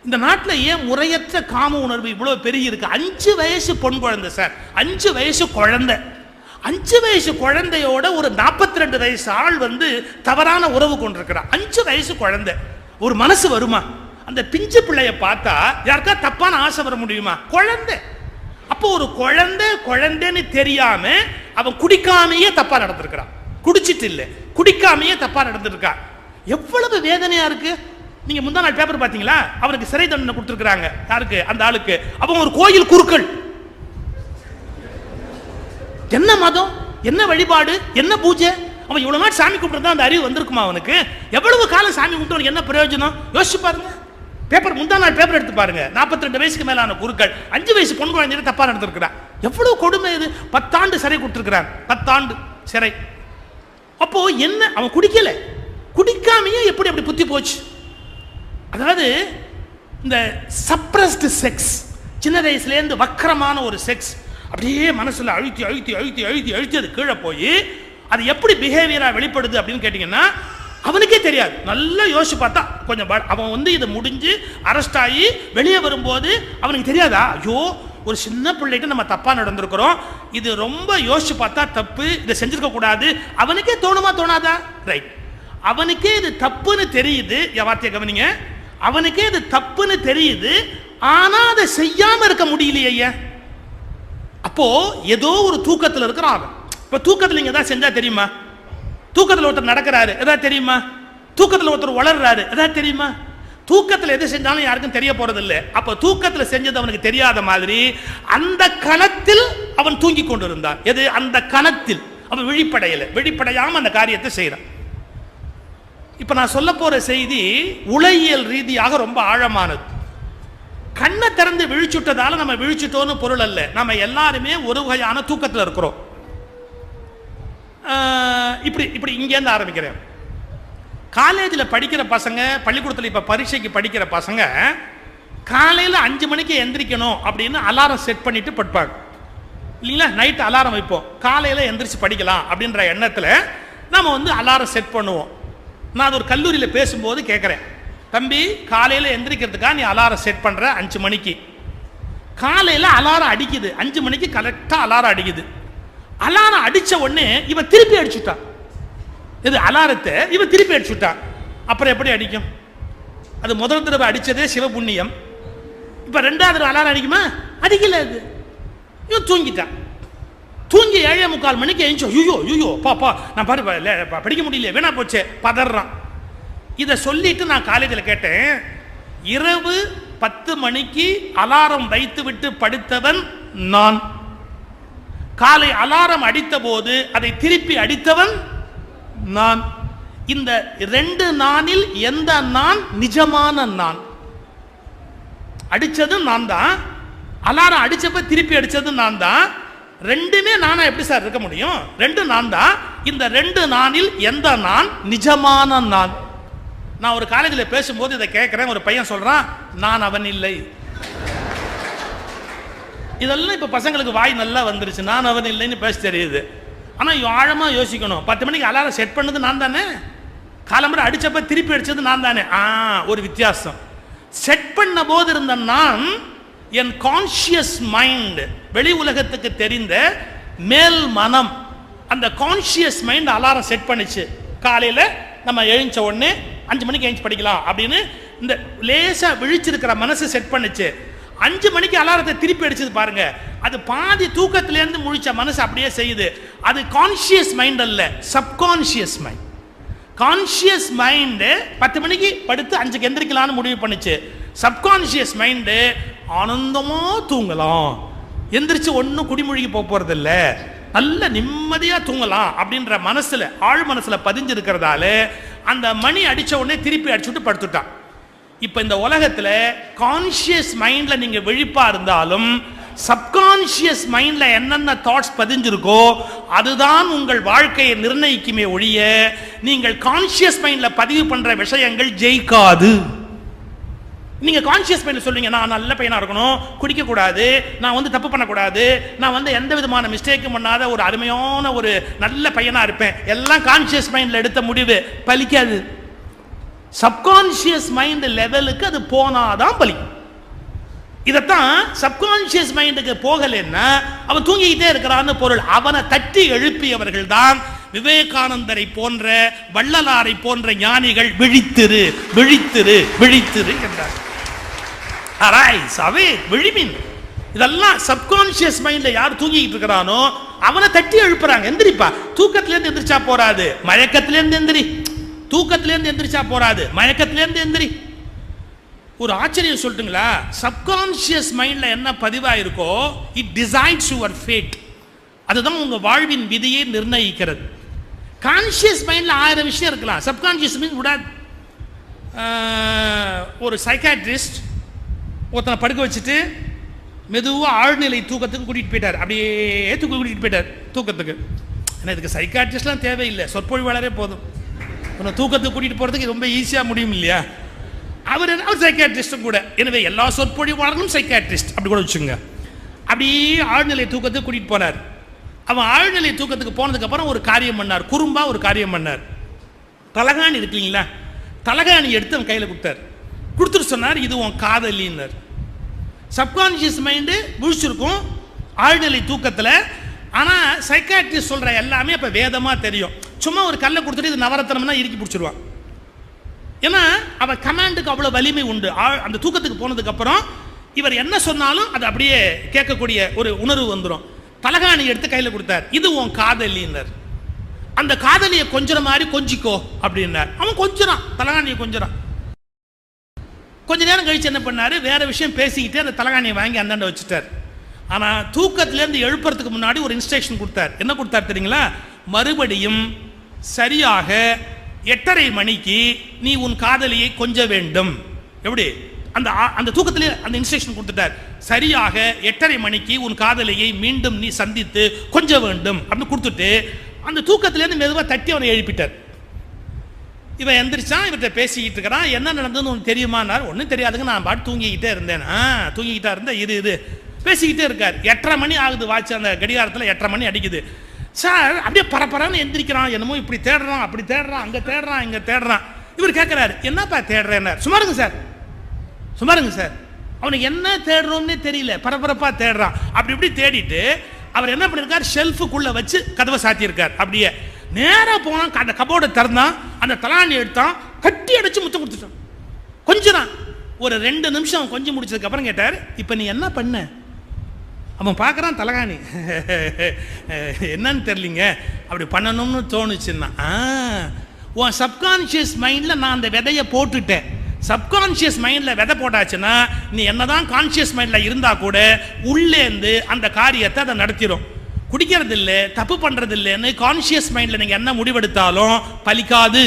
இந்த நாட்டில் ஏன் முறையற்ற காம உணர்வு இவ்வளவு பெருகி இருக்கு? 5 வயசு பொன் குழந்தை சார், 5 வயசு குழந்தை, 5 வயசு குழந்தையோட ஒரு 42 வயசு ஆள் தவறான உறவு கொண்டிருக்கிறான். 5 வயசு குழந்தை. ஒரு மனசு வருமா? அந்த பிஞ்சு பிள்ளைய பார்த்தா யாருக்கா தப்பான ஆசை வர முடியுமா? குழந்தை. அப்போ ஒரு குழந்தைன்னு தெரியாம அவன் குடிக்காமையே தப்பா நடந்திருக்கிறான். குடிச்சிட்டு இல்லை, குடிக்காமையே தப்பா நடந்திருக்கான். எவ்வளவு வேதனையா இருக்கு. நீங்க முந்தா நாள் பேப்பர் பாத்தீங்களா? அவனுக்கு சிறை தண்டனை கொடுத்திருக்காங்க. யாருக்கு? அந்த ஆளுக்கு. அவன் ஒரு கோயில் குருக்கள். என்ன மதம், என்ன வழிபாடு, என்ன பூஜை? அவன் இவ்வளவு நாள் சாமி கும்பிட்டு அந்த அறிவு வந்திருக்குமா அவனுக்கு? எவ்வளவு காலம் சாமி கும்பிட்டு என்ன பிரயோஜனம்? யோசிச்சு பாருங்க. பேப்பர் முந்தா நாள் பேப்பர் எடுத்து பாருங்க. 42 வயசுக்கு மேலான குருக்கள் 5 வயசு பொன் குழந்தைய தப்பா நடந்திருக்கிறான். எவ்வளவு கொடுமை இது. 10 ஆண்டு சிறை கொடுத்திருக்கிறான். 10 ஆண்டு சிறை. அப்போ என்ன? அவன் குடிக்கல, குடிக்காமையே எப்படி அப்படி புத்தி போச்சு? அதாவது இந்த சப்ரஸ்டு செக்ஸ், சின்ன வயசுலேருந்து வக்கரமான ஒரு செக்ஸ் அப்படியே மனசுல அழுத்தி அழுத்தி அழுத்தி அழுத்தி அழுத்தி அது கீழே போய் அது எப்படி பிஹேவியரா வெளிப்படுது அப்படின்னு கேட்டீங்கன்னா அவனுக்கே தெரியாது. நல்லா யோசிச்சு பார்த்தா கொஞ்சம் அவன் இதை முடிஞ்சு அரெஸ்ட் ஆகி வெளியே வரும்போது அவனுக்கு தெரியாதா, ஐயோ ஒரு சின்ன பிள்ளைகிட்ட நம்ம தப்பா நடந்திருக்கிறோம், இது ரொம்ப யோசிச்சு பார்த்தா தப்பு, இதை செஞ்சிருக்க கூடாது, அவனுக்கே தோணுமா தோணாதா? ரைட். அவனுக்கே இது தப்புன்னு தெரியுது. வார்த்தையை கவனிங்க. அவனுக்கே இது தப்புன்னு தெரியுது, ஆனா அதை செய்யாம இருக்க முடியலையே. அப்போ ஏதோ ஒரு தூக்கத்தில் இருக்கிறான் அவன். இப்ப தூக்கத்தில் நீங்க ஏதாவது செஞ்சா தெரியுமா? தூக்கத்தில் ஒருத்தர் நடக்கிறாரு, ஏதாவது தெரியுமா? தூக்கத்தில் ஒருத்தர் வளர்றாரு, ஏதாவது தெரியுமா? தூக்கத்தில் எது செஞ்சாலும் யாருக்கும் தெரிய போறது இல்லை. அப்ப தூக்கத்தில் செஞ்சது அவனுக்கு தெரியாத மாதிரி அந்த கணத்தில் அவன் தூங்கி கொண்டிருந்தான். எது? அந்த கணத்தில் அவன் விழிப்படையாம அந்த காரியத்தை செய்யறான். இப்ப நான் சொல்ல போற செய்தி உளவியல் ரீதியாக ரொம்ப ஆழமானது. கண்ணை திறந்து விழிச்சுட்டதால நம்ம விழிச்சுட்டோன்னு பொருள் அல்ல. நம்ம எல்லாருமே ஒரு வகையான தூக்கத்தில் இருக்கிறோம். இப்படி இங்கேருந்து ஆரம்பிக்கிறேன். காலேஜில் படிக்கிற பசங்க, பள்ளிக்கூடத்தில் இப்போ பரீட்சைக்கு படிக்கிற பசங்க காலையில் 5 மணிக்கு எந்திரிக்கணும் அப்படின்னு அலாரம் செட் பண்ணிட்டு படுப்பாங்க இல்லைங்களா? நைட்டு அலாரம் வைப்போம், காலையில் எந்திரிச்சு படிக்கலாம் அப்படின்ற எண்ணத்தில் நம்ம அலாரம் செட் பண்ணுவோம். நான் அது ஒரு கல்லூரியில் பேசும்போது கேட்குறேன், தம்பி காலையில் எந்திரிக்கிறதுக்காக நீ அலாரம் செட் பண்ணுற 5 மணிக்கு. காலையில் அலாரம் அடிக்குது, 5 மணிக்கு கரெக்டாக அலாரம் அடிக்குது. அலாரம் அடித்த உடனே இவன் திருப்பி அடிச்சுட்டான். இது அலாரத்தை இவன் திருப்பி அடிச்சுட்டான். அப்புறம் எப்படி அடிக்கும்? அது முதல் தடவை அடித்ததே சிவபுண்ணியம். இப்போ 2வது தடவை அலாரம் அடிக்குமா? அடிக்கல. அது இவன் தூங்கிட்டான். தூங்கி 7:45 மணிக்கு எழுந்தோ, ஐயோ பாப்பா நான் படிக்க முடியல, வேணா போச்சே, பதறான். இதை சொல்லிட்டு நான் காலேஜில் கேட்டேன், இரவு 10 மணிக்கு அலாரம் வைத்து விட்டு படுத்தவன் நான். காலை அலாரம் அடித்த போது அதை திருப்பி அடித்தவன் நான். இந்த 2 நானில் எந்த நான் நிஜமான நான்? அடிச்சது நான் தான், அலாரம் அடிச்சப்ப திருப்பி அடிச்சது நான் தான். 2மே நானா எப்படி சார் இருக்க முடியும்? 2 நான் தான். இந்த 2 நானில் எந்த நான் நிஜமான நான்? நான் ஒரு காலேஜில் பேசும்போது இதை கேட்கிறேன். ஒரு பையன் சொல்றான், நான் அவன் இல்லை. இதெல்லாம் இப்ப பசங்களுக்கு வாய் நல்லா வந்துருச்சு, நான் அவன் இல்லைன்னு பேச தெரியுது. ஆனா ஆழமா யோசிக்கணும். 10 மணிக்கு அலாரம் செட் பண்ணது நான் தானே, காலம்பரை அடிச்சப்ப திருப்பி அடிச்சது நான் தானே. ஒரு வித்தியாசம். செட் பண்ண போது இருந்த நான் என் கான்சியஸ் மைண்ட், வெளி உலகத்துக்கு தெரிந்த மேல் மனம், அந்த கான்சியஸ் மைண்ட் அலாரம் செட் பண்ணிச்சு. காலையில நம்ம எழுந்த உடனே 5 மணிக்கு எழுந்து படிக்கலாம் அப்படின்னு இந்த லேசா விழிச்சிருக்கிற மனசு செட் பண்ணிச்சு. 5 மணிக்கு அலாரத்தை திருப்பி அடிச்சது பாருங்க, அது பாதி தூக்கத்திலேருந்து முழிச்ச மனசு அப்படியே செய்யுது. அது கான்சியஸ் மைண்ட் அல்ல, சப்கான்சியஸ் மைண்ட். கான்சியஸ் மைண்டு 10 மணிக்கு படுத்து 5க்கு எந்திரிக்கலாம்னு முடிவு பண்ணுச்சு. சப்கான்சியஸ் மைண்டு ஆனந்தமா தூங்கலாம், எந்திரிச்சு ஒன்றும் குடிமொழிக்கு போறது இல்லை, நல்ல நிம்மதியா தூங்கலாம் அப்படின்ற மனசுல, ஆழ் மனசுல பதிஞ்சிருக்கிறதால அந்த மணி அடிச்ச உடனே திருப்பி அடிச்சுட்டு படுத்துட்டான். இப்ப இந்த உலகத்துல கான்சியஸ் மைண்ட்ல நீங்க விழிப்பா இருந்தாலும் சப்கான்சியஸ் மைண்ட்ல என்னென்ன தாட்ஸ் பதிஞ்சிருக்கோ அதுதான் உங்கள் வாழ்க்கையை நிர்ணயிக்குமே ஒழிய நீங்கள் கான்சியஸ் மைண்ட்ல பதிவு பண்ற விஷயங்கள் ஜெயிக்காது. நீங்க கான்சியஸ் மைண்ட்ல சொல்லுவீங்க, நான் நல்ல பையனா இருக்கணும், குடிக்க கூடாது, நான் தப்பு பண்ணக்கூடாது, நான் எந்த விதமான மிஸ்டேக்கும் பண்ணாத ஒரு அருமையான ஒரு நல்ல பையனா இருப்பேன். எல்லாம் கான்சியஸ் மைண்ட்ல எடுத்த முடிவு பலிக்காது. சப்கான்சியஸ் மைண்ட் லெவலுக்கு அது போனாதான் பலிக்கும். இதத்தான் சப்கான்சியஸ் மைண்டுக்கு போகலன்னா அவன் தூங்கிக்கிட்டே இருக்கிறான்னு பொருள். அவனை தட்டி எழுப்பியவர்கள் தான் விவேகானந்தரை போன்ற, வள்ளலாரை போன்ற ஞானிகள். விழித்திரு விழித்திரு விழித்திரு என்றார். அரைஸ், அவேக், விழிமின். இதெல்லாம் சப்கான்சியஸ் மைண்ட்ல யார் தூங்கிட்டு இருக்கிறானோ அவனை தட்டி எழுப்புறாங்க. எந்திரிப்பா, தூக்கத்திலேருந்து எந்திரிச்சா போறாது, மயக்கத்திலேருந்து எந்திரி. தூக்கத்திலேருந்து எந்திரிச்சா போறாது, மயக்கத்திலேருந்து எந்திரி. ஒரு ஆச்சரியம் சொல்லட்டுங்களா? சப்கான்சியஸ் மைண்ட்ல என்ன பதிவாயிருக்கோ இட் டிசைட்ஸ் யுவர் ஃபேட். அதுதான் உங்க வாழ்வின் விதியை நிர்ணயிக்கிறது. கான்சியஸ் மைண்ட்ல 1000 விஷயம் இருக்கலாம், சப்கான்சியஸ் மைண்ட் விடாது. ஒரு சைக்காட்ரிஸ்ட் ஒருத்தனை படுக்க வச்சுட்டு மெதுவாக ஆழ்நிலை தூக்கத்துக்கு கூட்டிகிட்டு போயிட்டார். அப்படியே கூட்டிகிட்டு போயிட்டார் தூக்கத்துக்கு. ஏன்னா இதுக்கு சைக்காட்ரிஸ்ட்லாம் தேவையில்லை, சொற்பொழிவாளரே போதும். உன்னை தூக்கத்துக்கு கூட்டிகிட்டு போகிறதுக்கு ரொம்ப ஈஸியாக முடியும் இல்லையா? அவர் சைக்காட்ரிஸ்டும் கூட. எனவே எல்லா சொற்பொழிவாளர்களும் சைக்காட்ரிஸ்ட் அப்படி கூட வச்சுங்க. அப்படியே ஆழ்நிலை தூக்கத்துக்கு கூட்டிகிட்டு போனார். அவன் ஆழ்நிலை தூக்கத்துக்கு போனதுக்கப்புறம் ஒரு காரியம் பண்ணார், குறும்பா ஒரு காரியம் பண்ணார். தலகாணி இருக்குங்களா, தலகாணி எடுத்து அவன் கையில் கொடுத்துட்டு சொன்னார், இது உன் காதலின்னார். சப்கான்சியஸ் மைண்டு முழிச்சிருக்கும் ஆழ்நிலை தூக்கத்தில். ஆனால் சைக்காட்ரிஸ்ட் சொல்கிற எல்லாமே இப்போ வேதமாக தெரியும். சும்மா ஒரு கல்லை கொடுத்துட்டு இது நவரத்தனம்னா இறுக்கி பிடிச்சிருவான். ஏன்னா அவன் கமாண்டுக்கு அவ்வளோ வலிமை உண்டு. அந்த தூக்கத்துக்கு போனதுக்கு அப்புறம் இவர் என்ன சொன்னாலும் அது அப்படியே கேட்கக்கூடிய ஒரு உணர்வு வந்துடும். தலகாணி எடுத்து கையில் கொடுத்தார். இது உன் காதலினர், அந்த காதலியை கொஞ்சற மாதிரி கொஞ்சிக்கோ அப்படின்னார். அவன் கொஞ்சறான், தலகாணியை கொஞ்சறான். கொஞ்ச நேரம் கழிச்சு என்ன பண்ணாரு, வேற விஷயம் பேசிக்கிட்டு அந்த தலகாணியை வாங்கி அந்தாண்ட வச்சுட்டார். ஆனால் தூக்கத்திலேருந்து எழுப்புறதுக்கு முன்னாடி ஒரு இன்ஸ்ட்ரக்ஷன் கொடுத்தார். என்ன கொடுத்தார் தெரியுங்களா? மறுபடியும் சரியாக 8:30 மணிக்கு நீ உன் காதலியை கொஞ்ச வேண்டும். எப்படி? அந்த தூக்கத்திலே அந்த இன்ஸ்ட்ரக்ஷன் கொடுத்துட்டார். சரியாக 8:30 மணிக்கு உன் காதலியை மீண்டும் நீ சந்தித்து கொஞ்ச வேண்டும் அப்படின்னு கொடுத்துட்டு அந்த தூக்கத்திலேருந்து மெதுவாக தட்டி அவனை எழுப்பிட்டார். இவன் எந்திரிச்சான், இவர்கிட்ட பேசிக்கிட்டு இருக்கிறான். என்ன நடந்ததுன்னு உனக்கு தெரியுமானார். ஒன்றும் தெரியாதுங்க, நான் பாட்டு தூங்கிக்கிட்டே இருந்தேன். தூங்கிக்கிட்டா இருந்தேன். இது பேசிக்கிட்டே இருக்கார். 8:30 மணி ஆகுது, வாட்ச் அந்த கடிகாரத்தில் 8:30 மணி அடிக்குது. சார் அப்படியே பரபரன்னு எந்திரிக்கிறான். என்னமோ இப்படி தேடுறான், அப்படி தேடுறான், அங்கே தேடுறான், இங்கே தேடுறான். இவர் கேட்குறாரு, என்னப்பா தேடுறேன்னார். சுமாருங்க சார், சுமாருங்க சார். அவனுக்கு என்ன தேடுறோன்னே தெரியல, பரபரப்பாக தேடுறான். அப்படி இப்படி தேடிட்டு அவர் என்ன பண்ணியிருக்கார், ஷெல்ஃபுக்குள்ளே வச்சு கதவை சாத்தியிருக்கார். அப்படியே நேராக போனான், அந்த கபோர்டை திறந்தான், அந்த தலாணி எடுத்தான், கட்டி அடைச்சு முத்தம் கொடுத்துட்டான். கொஞ்சம் ஒரு 2 நிமிஷம் கொஞ்சம் முடிச்சதுக்கு அப்புறம் கேட்டார், இப்போ நீ என்ன பண்ண? அவன் பார்க்குறான் தலகாணி. என்னன்னு தெரியலிங்க, அப்படி பண்ணணும்னு தோணுச்சுன்னா, உன் சப்கான்ஷியஸ் மைண்டில் நான் அந்த விதையை போட்டுட்டேன். சப்கான்ஷியஸ் மைண்டில் விதை போட்டாச்சுன்னா நீ என்னதான் கான்ஷியஸ் மைண்டில் இருந்தால் கூட உள்ளேந்து அந்த காரியத்தை அதை நடத்திடும். குடிக்கிறது இல்லை, தப்பு பண்ணுறது இல்லைன்னு கான்ஷியஸ் மைண்டில் நீங்கள் என்ன முடிவெடுத்தாலும் பலிக்காது.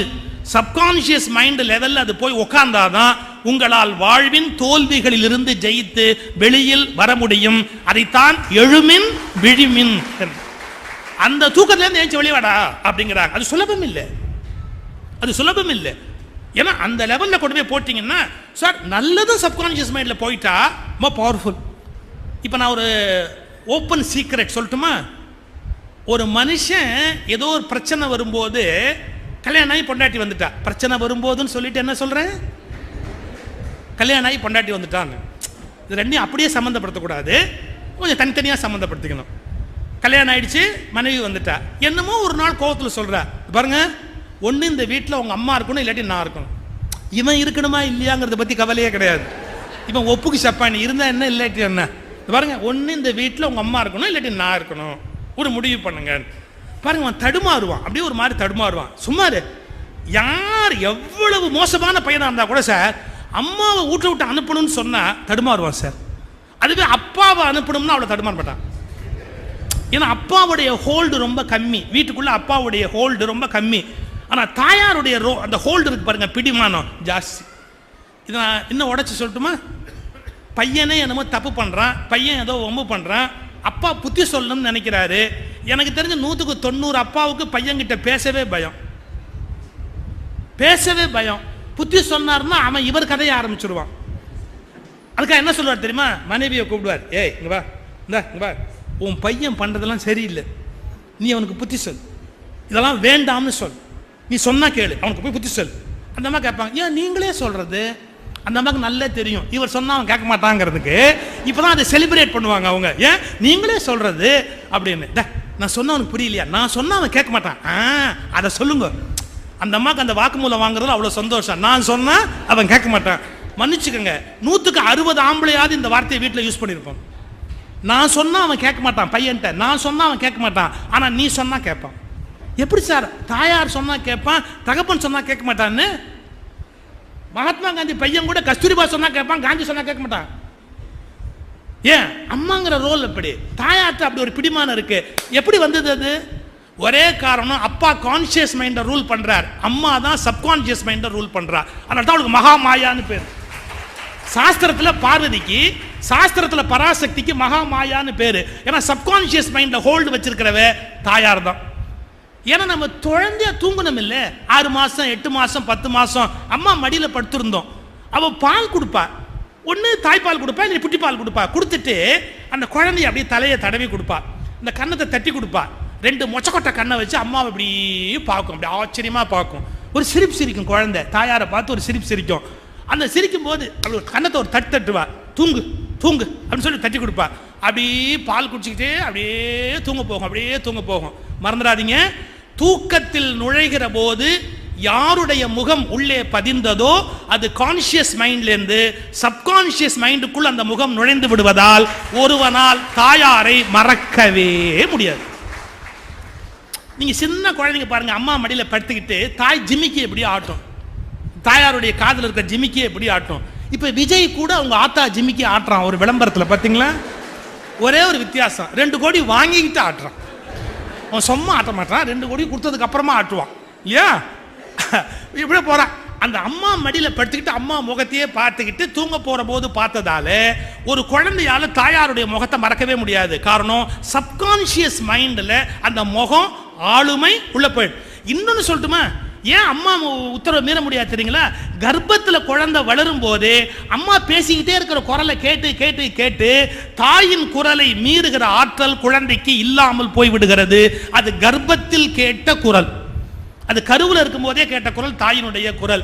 சப்கான்ஷியஸ் மைண்ட் லெவலில் அது போய் உட்கார்ந்தாதான் உங்களால் வாழ்வின் தோல்விகளில் இருந்து ஜெயித்து வெளியில் வர முடியும். அதைத்தான் எழுமின் விழிமின், அந்த தூக்கத்திலேருந்து ஏஞ்சி வெளிவாடா அப்படிங்கிறாங்க. அது சுலபம் இல்லை, அது சுலபம் இல்லை. ஏன்னா அந்த லெவலில் கொண்டு போய் போட்டிங்கன்னா சார் நல்லதும் சப்கான்ஷியஸ் மைண்டில் போயிட்டா ரொம்ப பவர்ஃபுல். இப்போ நான் ஒரு ஓப்பன் சீக்ரெட் சொல்லட்டுமா? ஒரு மனுஷன் ஏதோ ஒரு பிரச்சனை வரும்போது, கல்யாணம் ஆகி பொண்டாட்டி வந்துட்டா, பிரச்சனை வரும்போதுன்னு சொல்லிட்டு என்ன சொல்கிறேன், கல்யாணம் ஆகி பொண்டாட்டி வந்துட்டான்னு. இது ரெண்டையும் அப்படியே சம்மந்தப்படுத்தக்கூடாது, கொஞ்சம் தனித்தனியாக சம்மந்தப்படுத்திக்கணும். கல்யாணம் ஆயிடுச்சு, மனைவி வந்துட்டா, என்னமோ ஒரு நாள் கோவத்தில் சொல்கிறா, பாருங்க ஒன்று இந்த வீட்டில் உங்கள் அம்மா இருக்கணும், இல்லாட்டி நான் இருக்கணும். இவன் இருக்கணுமா இல்லையாங்கிறத பற்றி கவலையே கிடையாது. இவன் ஒப்புக்கு சப்பானி இருந்தால் என்ன இல்லாட்டி என்ன, பாருங்க ஒன்று இந்த வீட்டில் உங்கள் அம்மா இருக்கணும், இல்லாட்டி நான் இருக்கணும், ஒரு முடிவு பண்ணுங்க. பாருங்க அவன் தடுமாறுவான், அப்படியே ஒரு மாதிரி தடுமாறுவான். சும்மாரு யார் எவ்வளவு மோசமான பையனாக இருந்தால் கூட சார் அம்மாவை வீட்டை விட்டு அனுப்பணும்னு சொன்னால் தடுமாறுவான் சார். அதுவே அப்பாவை அனுப்பணும்னா அவ்வளோ தடுமாற மாட்டான். ஏன்னா அப்பாவுடைய ஹோல்டு ரொம்ப கம்மி, வீட்டுக்குள்ளே அப்பாவுடைய ஹோல்டு ரொம்ப கம்மி. ஆனால் தாயாருடைய அந்த ஹோல்டு இருக்கு பாருங்க, பிடிமானம் ஜாஸ்தி. இதை நான் இன்னும் உடச்சி சொல்லட்டுமா? பையனே என்னமோ தப்பு பண்ணுறான், பையன் ஏதோ வம்பு பண்ணுறான், அப்பா புத்தி சொல்லணும்னு நினைக்கிறாரு. எனக்கு தெரிஞ்ச 100க்கு 90 அப்பாவுக்கு பையன்கிட்ட பேசவே பயம், பேசவே பயம். புத்தி சொன்னார்னா அவன் இவர் கதையை ஆரம்பிச்சிடுவான். அதுக்காக என்ன சொல்லுவார் தெரியுமா? மனைவியை கூப்பிடுவார், ஏய் இங்கே வா, இங்கே வா, உன் பையன் பண்ணுறதெல்லாம் சரியில்லை, நீ அவனுக்கு புத்தி சொல், இதெல்லாம் வேண்டாம்னு சொல், நீ சொன்னா கேளு, அவனுக்கு போய் புத்தி சொல். அந்த அம்மா கேட்பாங்க, ஏன் நீங்களே சொல்றது? அந்த அம்மாவுக்கு நல்லா தெரியும் இவர் சொன்னா அவன் கேட்க மாட்டாங்கிறதுக்கு. இப்போதான் அதை செலிப்ரேட் பண்ணுவாங்க அவங்க, ஏன் நீங்களே சொல்றது அப்படின்னு. நான் சொன்ன அவனுக்கு புரியலையா? நான் சொன்னா அவன் கேட்க மாட்டான், அதை சொல்லுங்க. அந்த அம்மாவுக்கு அந்த வாக்குமூலம் வாங்குறதுல அவ்வளோ சந்தோஷம். நான் சொன்னா அவன் கேட்க மாட்டான். மன்னிச்சுக்கோங்க, 100க்கு 60 ஆம்பளையாவது இந்த வார்த்தையை வீட்டில் யூஸ் பண்ணியிருப்பான். நான் சொன்னா அவன் கேட்க மாட்டான் பையன்ட்ட, நான் சொன்னா அவன் கேட்க மாட்டான், ஆனால் நீ சொன்னா கேட்பான். எப்படி சார்? தாயார் சொன்னா கேட்பான், தகப்பன் சொன்னா கேட்க மாட்டான்னு. மகாத்மா காந்தி பையன் கூட கஸ்தூரிபா சொன்னா கேட்பான், காந்தி சொன்னா கேட்க மாட்டான். ஏன்? அம்மாங்கிற ரோல் அப்படி, தாயார்ட்ட அப்படி ஒரு பிடிமானம் இருக்கு. எப்படி வந்தது அது? ஒரே காரணம், அப்பா கான்சியஸ் மைண்டை ரூல் பண்றார், அம்மா தான் சப்கான்சியஸ் மைண்டை ரூல் பண்றா. அதனால தான் அவளுக்கு மகா மாயான்னு பேர். சாஸ்திரத்துல பார்வதிக்கு, சாஸ்திரத்துல பராசக்திக்கு மகா மாயான்னு பேரு. ஏன்னா சப்கான்சியஸ் மைண்ட ஹோல்டு வச்சிருக்கிறவ தாயார் தான். ஏன்னா நம்ம குழந்தைய தூங்கணும் இல்லை, 6 மாசம் 8 மாசம் 10 மாசம் அம்மா மடியில் படுத்திருந்தோம். அவ பால் கொடுப்பா, ஒன்று தாய்ப்பால் கொடுப்பா, இல்லை புட்டி பால் கொடுப்பா. கொடுத்துட்டு அந்த குழந்தைய அப்படியே தலையை தடவி கொடுப்பா, இந்த கன்னத்தை தட்டி கொடுப்பா. 2 மொச்சக்கொட்டை கண்ணை வச்சு அம்மாவை இப்படி பார்க்கும், அப்படி ஆச்சரியமா பார்க்கும். ஒரு சிரிப்பு சிரிக்கும் குழந்தை, தாயாரை பார்த்து ஒரு சிரிப்பு சிரிக்கும். அந்த சிரிக்கும் போது அப்படி கன்னத்தை ஒரு தட்டுவா, தூங்கு தூங்கு அப்படின்னு சொல்லி தட்டி கொடுப்பா. அப்படியே பால் குடிச்சிக்கிட்டே அப்படியே தூங்க போகும், அப்படியே தூங்க போகும். மறந்துடாதீங்க, தூக்கத்தில் நுழைகிற போது யாருடைய முகம் உள்ளே பதிந்ததோ அது கான்சியஸ் மைண்ட்லேருந்து சப்கான்சியஸ் மைண்டுக்குள் அந்த முகம் நுழைந்து விடுவதால் ஒருவனால் தாயாரை மறக்கவே முடியாது. நீங்க சின்ன குழந்தைங்க பாருங்க, அம்மா மடியில் படுத்துக்கிட்டு தாய் ஜிமிக்கி எப்படி ஆட்டும், தாயாருடைய காதில் இருக்கிற ஜிமிக்கி எப்படி ஆட்டும். இப்ப விஜய் கூட அவங்க ஆத்தா ஜிமிக்கி ஆட்டுறான் ஒரு விளம்பரத்தில், பார்த்தீங்களா? ஒரே ஒரு வித்தியாசம், 2 கோடி வாங்கிக்கிட்டு ஆட்டுறான். அவன் சும்மா ஆட்ட மாட்டான், 2 கோடி கொடுத்ததுக்கு அப்புறமா ஆட்டுவான் இல்லையா? இப்படியே போறான். அந்த அம்மா மடியில் படுத்துக்கிட்டு அம்மா முகத்தையே பார்த்துக்கிட்டு தூங்க போற போது பார்த்ததால ஒரு குழந்தையால தாயாருடைய முகத்தை மறக்கவே முடியாது. காரணம், சப்கான்சியஸ் மைண்ட்ல அந்த முகம் ஆளுமை உள்ள போயிடும். இன்னொன்னு சொல்லட்டுமா, ஏன் அம்மா உத்தரவு மீற முடியாது தெரியுங்களா? கர்ப்பத்தில் குழந்தை வளரும் போது அம்மா பேசிக்கிட்டே இருக்கிற குரலை கேட்டு கேட்டு கேட்டு தாயின் குரலை மீறுகிற ஆற்றல் குழந்தைக்கு இல்லாமல் போய்விடுகிறது. அது கர்ப்பத்தில் கேட்ட குரல், அது கருவில் இருக்கும் போதே கேட்ட குரல் தாயினுடைய குரல்.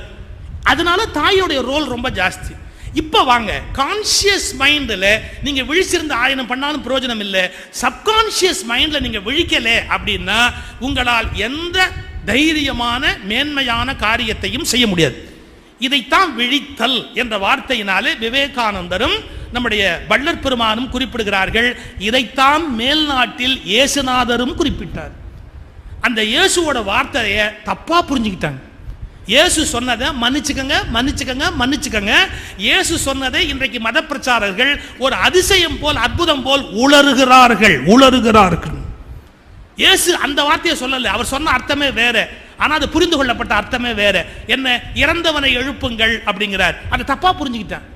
அதனால தாயோடைய ரோல் ரொம்ப ஜாஸ்தி. இப்ப வாங்க, கான்சியஸ் மைண்ட்ல நீங்க விழிச்சிருந்த ஆயனம் பண்ணாலும் பிரயோஜனம் இல்லை. சப்கான்சியஸ் மைண்ட்ல நீங்க விழிக்கல அப்படின்னா உங்களால் எந்த தைரியமான மேன்மையான காரியத்தையும் செய்ய முடியாது. இதைத்தான் விழித்தல் என்ற வார்த்தையினாலே விவேகானந்தரும் நம்முடைய வள்ளற் பெருமானும் குறிப்பிடுகிறார்கள். இதைத்தான் மேல்நாட்டில் இயேசுநாதரும் குறிப்பிட்டார். அந்த இயேசுவோட வார்த்தையை தப்பா புரிஞ்சுக்கிட்டாங்க. இயேசு சொன்னதை மன்னிச்சுக்கங்க மன்னிச்சுக்கங்க மன்னிச்சுக்கங்க. இயேசு சொன்னதை இன்றைக்கு மத பிரச்சாரர்கள் ஒரு அதிசயம் போல் அற்புதம் போல் உளறுகிறார்கள். இயேசு அந்த வார்த்தையை சொல்லல, அவர் சொன்ன அர்த்தமே வேற. ஆனா அது புரிந்து கொள்ளப்பட்ட அர்த்தமே வேற. என்ன, இறந்தவனை எழுப்புங்கள் அப்படிங்கிறார். அதை தப்பா புரிஞ்சுக்கிட்டான்.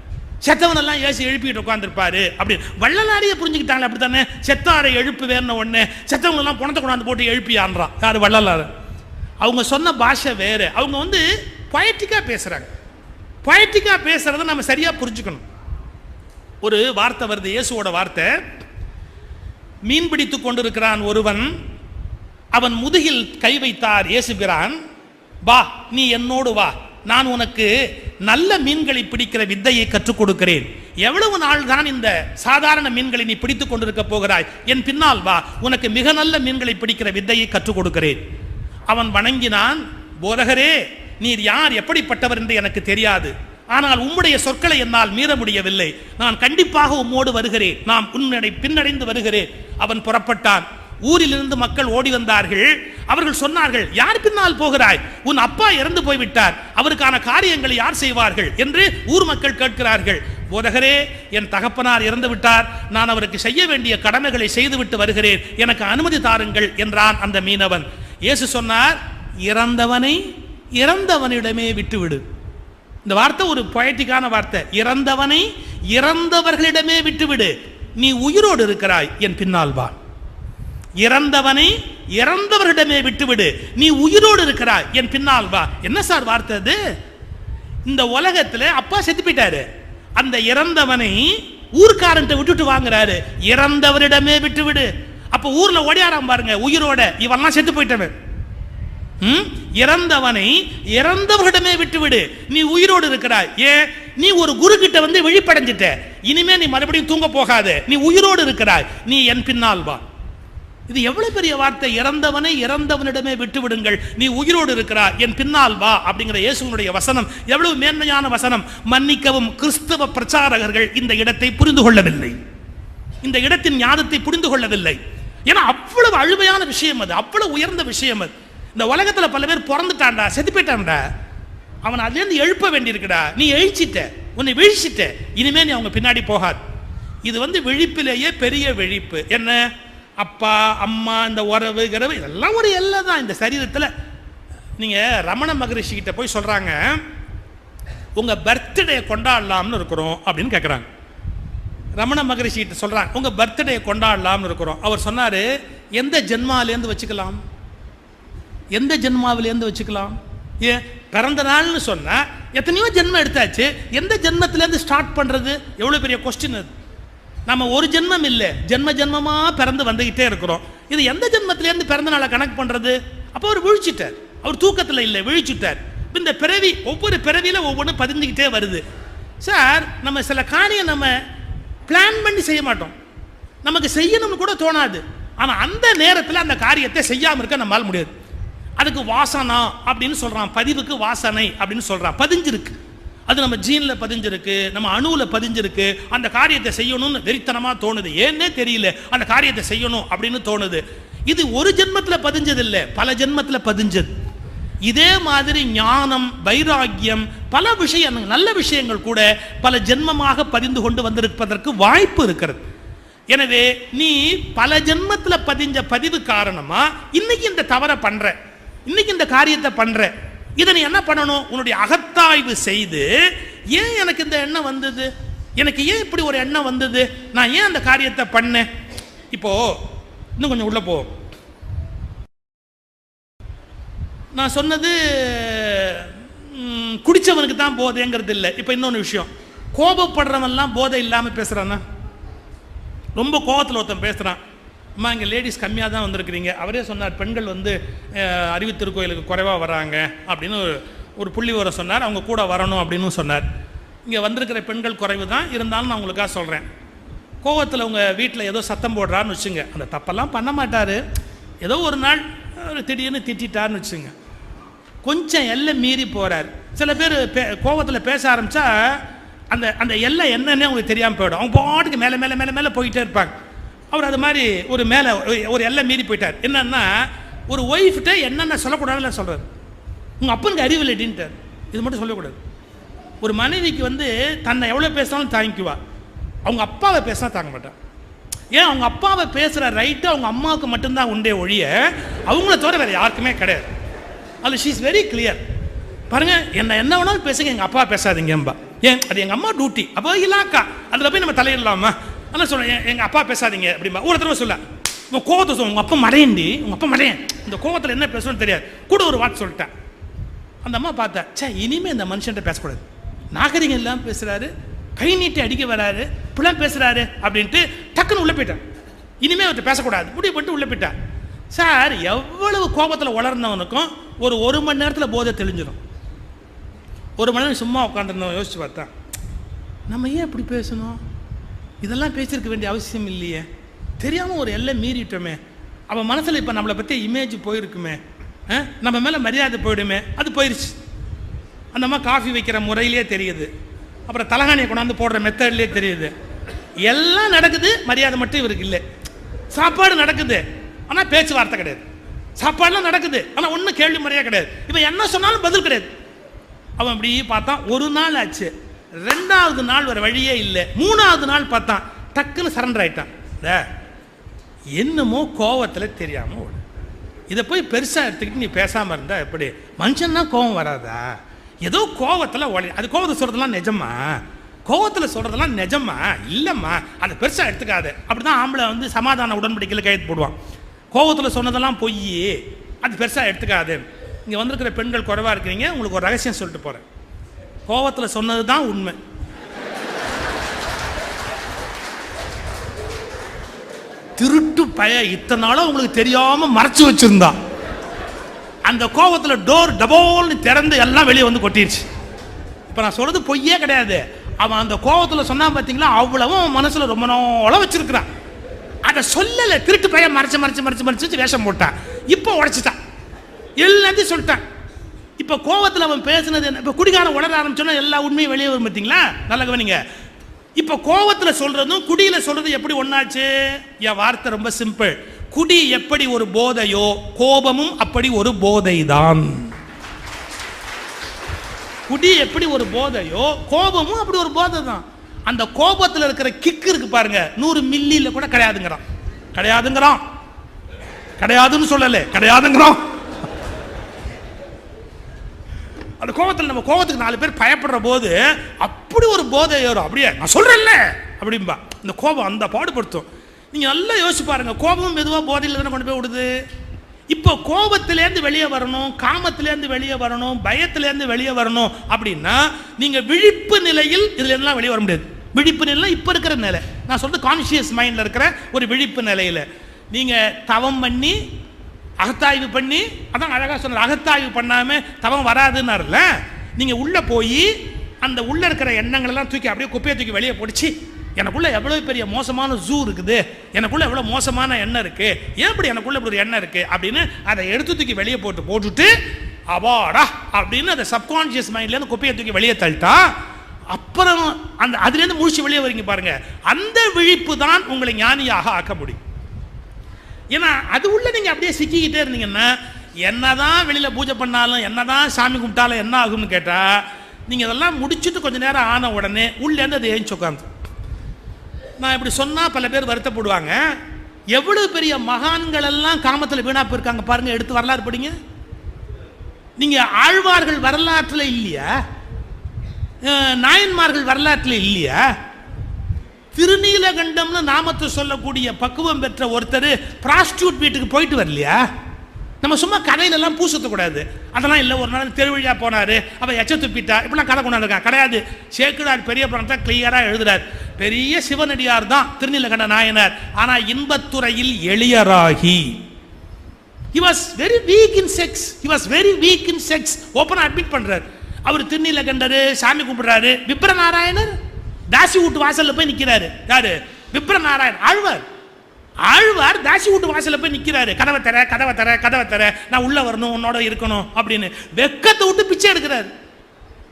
செத்தவன் எல்லாம் இயேசு எழுப்பிட்டு உட்கார்ந்துருப்பாரு அப்படி வள்ளலாரியே புரிஞ்சுக்கிட்டாங்க. அப்படித்தானே, செத்தாரை எழுப்பு வேற ஒண்ணு, செத்தவங்க எல்லாம் பணத்தை கொண்டாந்து போட்டு எழுப்பியான்றான் யாரு, வள்ளலார். அவங்க சொன்ன பாஷை வேற. அவங்க பொயட்டிக்கா பேசுறாங்க. பொயட்டிக்கா பேசுறத நம்ம சரியா புரிஞ்சுக்கணும். ஒரு வார்த்தை வருது, இயேசுவோட வார்த்தை. மீன் பிடித்துக் கொண்டிருக்கிறான் ஒருவன், அவன் முதுகில் கை வைத்தார் இயேசுகிறான், வா நீ என்னோடு வா, நான் உனக்கு நல்ல மீன்களை பிடிக்கிற வித்தையை கற்றுக் கொடுக்கிறேன். எவ்வளவு நாள் தான் இந்த சாதாரண மீன்களை நீ பிடித்துக் கொண்டிருக்க போகிறாய், என் பின்னால் வா, உனக்கு மிக நல்ல மீன்களை பிடிக்கிற வித்தையை கற்றுக் கொடுக்கிறேன். அவன் வணங்கினான், போதகரே நீர் யார், எப்படிப்பட்டவர் என்று எனக்கு தெரியாது, ஆனால் உம்முடைய சொற்களை என்னால் மீற முடியவில்லை, நான் கண்டிப்பாக உம்மோடு வருகிறேன், நாம் உன்னை பின்னடைந்து வருகிறேன். அவன் புறப்பட்டான். ஊரிலிருந்து மக்கள் ஓடி வந்தார்கள். அவர்கள் சொன்னார்கள், யார் பின்னால் போகிறாய், உன் அப்பா இறந்து போய்விட்டார், அவருக்கான காரியங்களை யார் செய்வார்கள் என்று ஊர் மக்கள் கேட்கிறார்கள். போதகரே என் தகப்பனார் இறந்து விட்டார், நான் அவருக்கு செய்ய வேண்டிய கடமைகளை செய்துவிட்டு வருகிறேன், எனக்கு அனுமதி தாருங்கள் என்றான் அந்த மீனவன். இயேசு சொன்னார், இறந்தவனை இறந்தவனிடமே விட்டுவிடு. இந்த வார்த்தை ஒரு பொயட்டிக்கான வார்த்தை. இறந்தவனை இறந்தவர்களிடமே விட்டுவிடு, நீ உயிரோடு இருக்கிறாய், என் பின்னால் வா. இறந்தவனை இறந்தவர்களிடமே விட்டுவிடு, நீ உயிரோடு இருக்கிறாய், என் பின்னால் வா. என்ன சார் வார்த்தை அது? இந்த உலகத்துல அப்பா செத்து போயிட்டாரு, அந்த இறந்தவனை ஊர்க்காரன் விட்டுட்டு வாங்குறாரு, இறந்தவரிடமே விட்டுவிடு. அப்ப ஊர்ல ஓடியாராம் பாருங்க உயிரோட, இவெல்லாம் செத்து போயிட்டவன். இறந்தவனை இறந்தவரிடமே விட்டுவிடு, நீ உயிரோடு இருக்கிறாய். ஏன், நீ ஒரு குரு கிட்ட விழிப்படைஞ்சிட்ட, இனிமே நீ மறுபடியும் தூங்க போகாத, நீ உயிரோடு இருக்கிறாய், நீ என் பின்னால் வா. இது எவ்வளவு பெரிய வார்த்தை! இறந்தவனை இறந்தவனிடமே விட்டு விடுங்கள், நீ உயிரோடு இருக்கிறாய், என் பின்னால் வா அப்படிங்கிற இயேசுவினுடைய வசனம் எவ்வளவு மேன்மையான வசனம்! மன்னிக்கவும், கிறிஸ்தவ பிரச்சாரகர்கள் இந்த இடத்தை புரிந்து கொள்ளவில்லை, இந்த இடத்தின் ஞானத்தை புரிந்து கொள்ளவில்லை. ஏன்னா அவ்வளவு அழுமையான விஷயம் அது, அவ்வளவு உயர்ந்த விஷயம் அது. இந்த உலகத்துல பல பேர் பிறந்துட்டான்டா, செத்து போயிட்டான்டா, அவன் அதுல இருந்து எழுப்ப வேண்டியிருக்குடா, நீ எழுச்சிட்ட, உன்னை வீழ்ச்சிட்ட, இனிமே நீ அவங்க பின்னாடி போகாது. இது விழிப்பிலேயே பெரிய விழிப்பு. என்ன, அப்பா அம்மா, இந்த உறவு கிரவு இதெல்லாம் ஒரு எல்லை தான் இந்த சரீரத்தில். நீங்கள் ரமண மகரிஷி கிட்ட போய் சொல்கிறாங்க, உங்கள் பர்த்டே கொண்டாடலாம்னு இருக்கிறோம் அப்படின்னு கேட்குறாங்க. ரமண மகரிஷி கிட்ட சொல்கிறாங்க, உங்கள் பர்த்டே கொண்டாடலாம்னு இருக்கிறோம். அவர் சொன்னார், எந்த ஜென்மாலேருந்து வச்சுக்கலாம், எந்த ஜென்மாவிலேருந்து வச்சுக்கலாம்? ஏன், பிறந்த நாள்னு சொன்னால் எத்தனையோ ஜென்மம் எடுத்தாச்சு, எந்த ஜென்மத்திலேருந்து ஸ்டார்ட் பண்ணுறது? எவ்வளோ பெரிய கொஸ்டின் அது. நம்ம ஒரு ஜென்மம் இல்லை, ஜென்ம ஜென்மமாக பிறந்து வந்துகிட்டே இருக்கிறோம். இது எந்த ஜென்மத்திலேருந்து பிறந்த நாளை கணக்கு பண்ணுறது? அப்போ அவர் விழிச்சிட்டார், அவர் தூக்கத்தில் இல்லை, விழிச்சுட்டார். இந்த பிறவி, ஒவ்வொரு பிறவியில் ஒவ்வொன்று பதிஞ்சுக்கிட்டே வருது. சார், நம்ம சில காரியம் நம்ம பிளான் பண்ணி செய்ய மாட்டோம், நமக்கு செய்யணும்னு கூட தோணாது. ஆனால் அந்த நேரத்தில் அந்த காரியத்தை செய்யாமல் இருக்க நம்மால் முடியாது. அதுக்கு வாசனா அப்படின்னு சொல்றான், பதிவுக்கு வாசனை அப்படின்னு சொல்றான். பதிஞ்சிருக்கு, அது நம்ம ஜீன்ல பதிஞ்சிருக்கு, நம்ம அணுவுல பதிஞ்சிருக்கு. அந்த காரியத்தை செய்யணும்னு வெறித்தனமா தோணுது, ஏன்னே தெரியல, அந்த காரியத்தை செய்யணும் அப்படின்னு தோணுது. இது ஒரு ஜென்மத்தில் பதிஞ்சது இல்லை, பல ஜென்மத்தில் பதிஞ்சது. இதே மாதிரி ஞானம், வைராக்கியம், பல விஷயங்கள், நல்ல விஷயங்கள் கூட பல ஜென்மமாக பதிந்து கொண்டு வந்திருப்பதற்கு வாய்ப்பு இருக்கிறது. எனவே நீ பல ஜென்மத்தில் பதிஞ்ச பதிவு காரணமா இன்னைக்கு இந்த தவறை பண்ற, இன்னைக்கு இந்த காரியத்தை பண்ற. இதை நீ என்ன பண்ணணும்? உன்னுடைய அகத்தாய்வு செய்து, ஏன் எனக்கு இந்த எண்ணம் வந்தது, எனக்கு ஏன் இப்படி ஒரு எண்ணம் வந்தது, நான் ஏன் அந்த காரியத்தை பண்ணேன். இப்போ இன்னும் கொஞ்சம் உள்ள போ. நான் சொன்னது குடிச்சவனுக்கு தான் போதைங்கிறது இல்லை. இப்போ இன்னொன்று விஷயம், கோபப்படுறவன்லாம் போதை இல்லாமல் பேசுறானா? ரொம்ப கோபத்தில் ஒருத்தன் பேசுகிறான், அம்மா இங்கே லேடிஸ் கம்மியாக தான் வந்திருக்கிறீங்க, அவரே சொன்னார் பெண்கள் வந்து அறிவு திருக்கோயிலுக்கு குறைவாக வராங்க அப்படின்னு ஒரு புள்ளி வர சொன்னார், அவங்க கூட வரணும் அப்படின்னு சொன்னார். இங்கே வந்திருக்கிற பெண்கள் குறைவு தான், இருந்தாலும் நான் உங்களுக்காக சொல்கிறேன். கோவத்தில் உங்கள் வீட்டில் ஏதோ சத்தம் போடுறான்னு வச்சுங்க, அந்த தப்பெல்லாம் பண்ண மாட்டார், ஏதோ ஒரு நாள் திடீர்னு திட்டார்னு வச்சுங்க, கொஞ்சம் எல்லை மீறி போகிறார். சில பேர் கோவத்தில் பேச ஆரம்பித்தா அந்த அந்த எல்லை என்னன்னே அவங்களுக்கு தெரியாமல் போயிடும், அவங்க பாட்டுக்கு மேலே மேலே மேலே மேலே போயிட்டே இருப்பாங்க. அவர் அது மாதிரி ஒரு மேலே ஒரு எல்லை மீறி போயிட்டார். என்னன்னா, ஒரு ஒய்ஃப்கிட்ட என்னென்ன சொல்லக்கூடாதுன்னு சொல்கிறார், உங்கள் அப்பனுக்கு அறிவு இல்லைன்ட்டார், இது மட்டும் சொல்லக்கூடாது. ஒரு மனைவிக்கு வந்து தன்னை எவ்வளோ பேசினாலும் தாங்கிக்குவா, அவங்க அப்பாவை பேசினா தாங்க மாட்டான். ஏன்? அவங்க அப்பாவை பேசுகிற ரைட்டு அவங்க அம்மாவுக்கு மட்டும்தான் உண்டே ஒழிய அவங்கள தவிர வேறு யாருக்குமே கிடையாது. அது ஷீ இஸ் வெரி கிளியர். பாருங்கள், என்ன வேணாலும் பேசுங்க, எங்கள் அப்பா பேசாதீங்கம்பா. ஏன்? அது எங்கள் அம்மா டியூட்டி, அப்போ இலாக்கா, அதில் போய் நம்ம தலையிடலாமா? அதெல்லாம் சொல்கிறேன், எங்கள் அப்பா பேசாதீங்க அப்படிம்பா. ஒரு தடவை சொல்ல, உங்கள் கோவத்தை சொல்ல, உங்கள் அப்பா மறையண்டி, உங்கள் அப்பா மறையன், இந்த கோவத்தில் என்ன பேசணும்னு தெரியாது, கூட ஒரு வார்த்தை சொல்லிட்டேன். அந்த அம்மா பார்த்தா, சே இனிமேல் இந்த மனுஷன்ட்ட பேசக்கூடாது, நாகரிகம் எல்லாம் பேசுகிறாரு, கை நீட்டி அடிக்க வராரு, இப்படிலாம் பேசுகிறாரு அப்படின்ட்டு டக்குன்னு உள்ளே போயிட்டான். இனிமேல் அவர்கிட்ட பேசக்கூடாது முடிவு பண்ணிட்டு உள்ளே போயிட்டான். சார், எவ்வளவு கோபத்தில் வளர்ந்தவனுக்கும் ஒரு மணி நேரத்தில் போதை தெளிஞ்சிடும். ஒரு மணி நேரம் சும்மா உட்காந்துருந்தவன் யோசிச்சு பார்த்தா, நம்ம ஏன் இப்படி பேசணும், இதெல்லாம் பேசியிருக்க வேண்டிய அவசியம் இல்லையே, தெரியாமல் ஒரு எல்லை மீறிட்டோமே, அவன் மனசில் இப்போ நம்மளை பற்றி இமேஜ் போயிருக்குமே, நம்ம மேலே மரியாதை போயிடுமே, அது போயிடுச்சு. அந்த அம்மா காஃபி வைக்கிற முறையிலே தெரியுது, அப்புறம் தலகாணியை கொண்டாந்து போடுற மெத்தட்லேயே தெரியுது, எல்லாம் நடக்குது, மரியாதை மட்டும் இவருக்கு இல்லை. சாப்பாடு நடக்குது, ஆனால் பேச்சுவார்த்தை கிடையாது. சாப்பாடுலாம் நடக்குது, ஆனால் ஒன்றும் கேள்வி முறையாக கிடையாது. இப்போ என்ன சொன்னாலும் பதில் கிடையாது. அவன் அப்படி பார்த்தான், ஒரு நாள் ஆச்சு, 2வது நாள் வர வழியே இல்லை, 3வது நாள் பார்த்தான், டக்குன்னு சரண்டர் ஆகிட்டான். என்னமோ கோவத்தில் தெரியாமல் ஓடு, இதை போய் பெருசாக எடுத்துக்கிட்டு நீ பேசாமல் இருந்தால் எப்படி? மனுஷன்னா கோவம் வராதா? ஏதோ கோவத்தில் ஒளி, அது கோவத்தை சொல்கிறதெல்லாம் நிஜமா? கோவத்தில் சொல்கிறதெல்லாம் நிஜமா? இல்லைம்மா, அதை பெருசாக எடுத்துக்காது. அப்படி தான் ஆம்பளை வந்து சமாதான உடன்படிக்கையில் கையெழுத்து போடுவான். கோவத்தில் சொன்னதெல்லாம் பொய், அது பெருசாக எடுத்துக்காது. இங்கே வந்திருக்கிற பெண்கள் குறைவாக இருக்கிறீங்க, உங்களுக்கு ஒரு ரகசியம் சொல்லிட்டு போகிறேன். கோவத்தில் சொன்னது தான் உண்மை. திருட்டு பய இத்தனை நாளும் உங்களுக்கு தெரியாமல் மறைச்சு வச்சிருந்தான், அந்த கோவத்தில் டோர் டபோல்னு திறந்து எல்லாம் வெளியே வந்து கொட்டிடுச்சு. இப்போ நான் சொல்கிறது பொய்யே கிடையாது. அவன் அந்த கோவத்தில் சொன்னான் பார்த்தீங்களா, அவ்வளவும் மனசில் ரொம்ப நாளாக வச்சிருக்கிறான். அதை சொல்லலை, திருட்டு பையன் மறைச்சு மறைச்சு மறைச்சு மறைச்சு வேஷம் போட்டான், இப்போ உடைச்சிட்டான், எல்லாத்தையும் சொல்லிட்டான். இப்போ கோவத்தில் அவன் பேசுனது என்ன? இப்போ குடிகாரம் உளர ஆரம்பிச்சோன்னா எல்லா உண்மையும் வெளியே வரும் பார்த்தீங்களா? நல்ல கவனிங்க. இப்போ கோவத்தில் சொல்றதும் குடியில் சொல்றது எப்படி ஒன்னாச்சு? என் வார்த்தை ரொம்ப சிம்பிள். குடி எப்படி ஒரு போதையோ, கோபமும் அப்படி ஒரு போதைதான். குடி எப்படி ஒரு போதையோ, கோபமும் அப்படி ஒரு போதை தான். அந்த கோபத்தில் இருக்கிற கிக்கு இருக்கு பாருங்க, 100 மில்லியில் கூட கிடையாதுங்கிறான். கிடையாதுங்கிறான், கிடையாதுன்னு சொல்லலை, கிடையாதுங்கிறான். அந்த கோபத்தில், நம்ம கோபத்துக்கு 4 பேர் பயப்படுற போது அப்படி ஒரு போதை ஏறும். அப்படியே நான் சொல்றேன்ல அப்படின்பா. இந்த கோபம் அந்த பாடுபடுத்தும். நீங்க நல்லா யோசிச்சு பாருங்க, கோபம் மெதுவாக போதையில் தானே கொண்டு போய் விடுது. இப்போ கோபத்திலேருந்து வெளியே வரணும், காமத்திலேருந்து வெளியே வரணும், பயத்திலேருந்து வெளியே வரணும் அப்படின்னா நீங்க விழிப்பு நிலையில் இதுல எல்லாம் வெளியே வர முடியாது. விழிப்பு நிலை இப்போ இருக்கிற நிலை, நான் சொல்றது கான்சியஸ் மைண்ட்ல இருக்கிற ஒரு விழிப்பு நிலையில நீங்க தவம் பண்ணி அகத்தாய்வு பண்ணி, அதான் அழகா சொன்ன, அகத்தாய்வு பண்ணாம தவம் வராதுன்னாருல. நீங்க உள்ள போய் அந்த உள்ள இருக்கிற எண்ணங்கள் எல்லாம் தூக்கி அப்படியே குப்பையை தூக்கி வெளியே போடுச்சு, எனக்குள்ள எவ்வளவு பெரிய மோசமான ஜூ இருக்குது, எனக்குள்ள எவ்வளவு மோசமான எண்ணம் இருக்கு, ஏன் இப்படி எனக்குள்ள இப்படி ஒரு எண்ணம் இருக்கு அப்படின்னு அதை எடுத்து தூக்கி வெளியே போட்டுட்டு அவாடா அப்படின்னு அந்த சப்கான்சியஸ் மைண்ட்லேருந்து குப்பையை தூக்கி வெளியே தள்ளிட்டா அப்புறம் அந்த அதுலேருந்து முழிச்சு வெளியே வரீங்க பாருங்க. அந்த விழிப்பு தான் உங்களை ஞானியாக ஆக்க முடியும். ஏன்னா அது உள்ள நீங்க அப்படியே சிக்கிக்கிட்டே இருந்தீங்கன்னா என்னதான் வெளியில பூஜை பண்ணாலும் என்னதான் சாமி கும்பிட்டாலும் என்ன ஆகும்னு கேட்டா நீங்க இதெல்லாம் முடிச்சுட்டு கொஞ்ச நேரம் ஆன உடனே உள்ளேருந்து அதை ஏஞ்சி உட்காந்து. நான் இப்படி சொன்னா பல பேர் வருத்தப்படுவாங்க. எவ்வளவு பெரிய மகான்கள் எல்லாம் காமத்தில் வீணா போயிருக்காங்க பாருங்க. எடுத்து வரலாறு படிங்க. நீங்க ஆழ்வார்கள் வரலாற்றில் இல்லையா, நாயன்மார்கள் வரலாற்றில் இல்லையா, திருநீலகண்டம்னு நாமத்தை சொல்லக்கூடிய பக்குவம் பெற்ற ஒருத்தர் பிராஸ்டியூட் வீட்டுக்கு போயிட்டு வரலையா? நம்ம சும்மா கதையிலெல்லாம் பூசத்தக்கூடாது. அதெல்லாம் இல்லை. ஒரு நாள் தெருவழியா போனாரு, அவ எச்ச துப்பிட்டா, இப்படிலாம் கதை கொண்டாந்துருக்கா கிடையாது. சேக்கிழார் பெரிய புராணத்தை கிளியராக எழுதுறார். பெரிய சிவனடியார் தான் திருநீலகண்ட நாயனார். ஆனால் இன்பத்துறையில் எளியராகி he was very weak in sex. he was very weak in sex. ஓப்பனா அட்மிட் பண்றார். அவர் திருநீலகண்டர் சாமி கும்பிடுறாரு. விப்ர நாராயணர் தாசி வீட்டு வாசல்ல போய் நிக்கிறாரு. யாரு? விப்ர நாராயண் ஆழ்வார் தாசி வீட்டு வாசல்ல போய் நிக்கிறாரு. கதவை தர நான் உள்ள வரணும், உன்னோட இருக்கணும் அப்படின்னு வெக்கத்தை விட்டு பிச்சை எடுக்கிறாரு.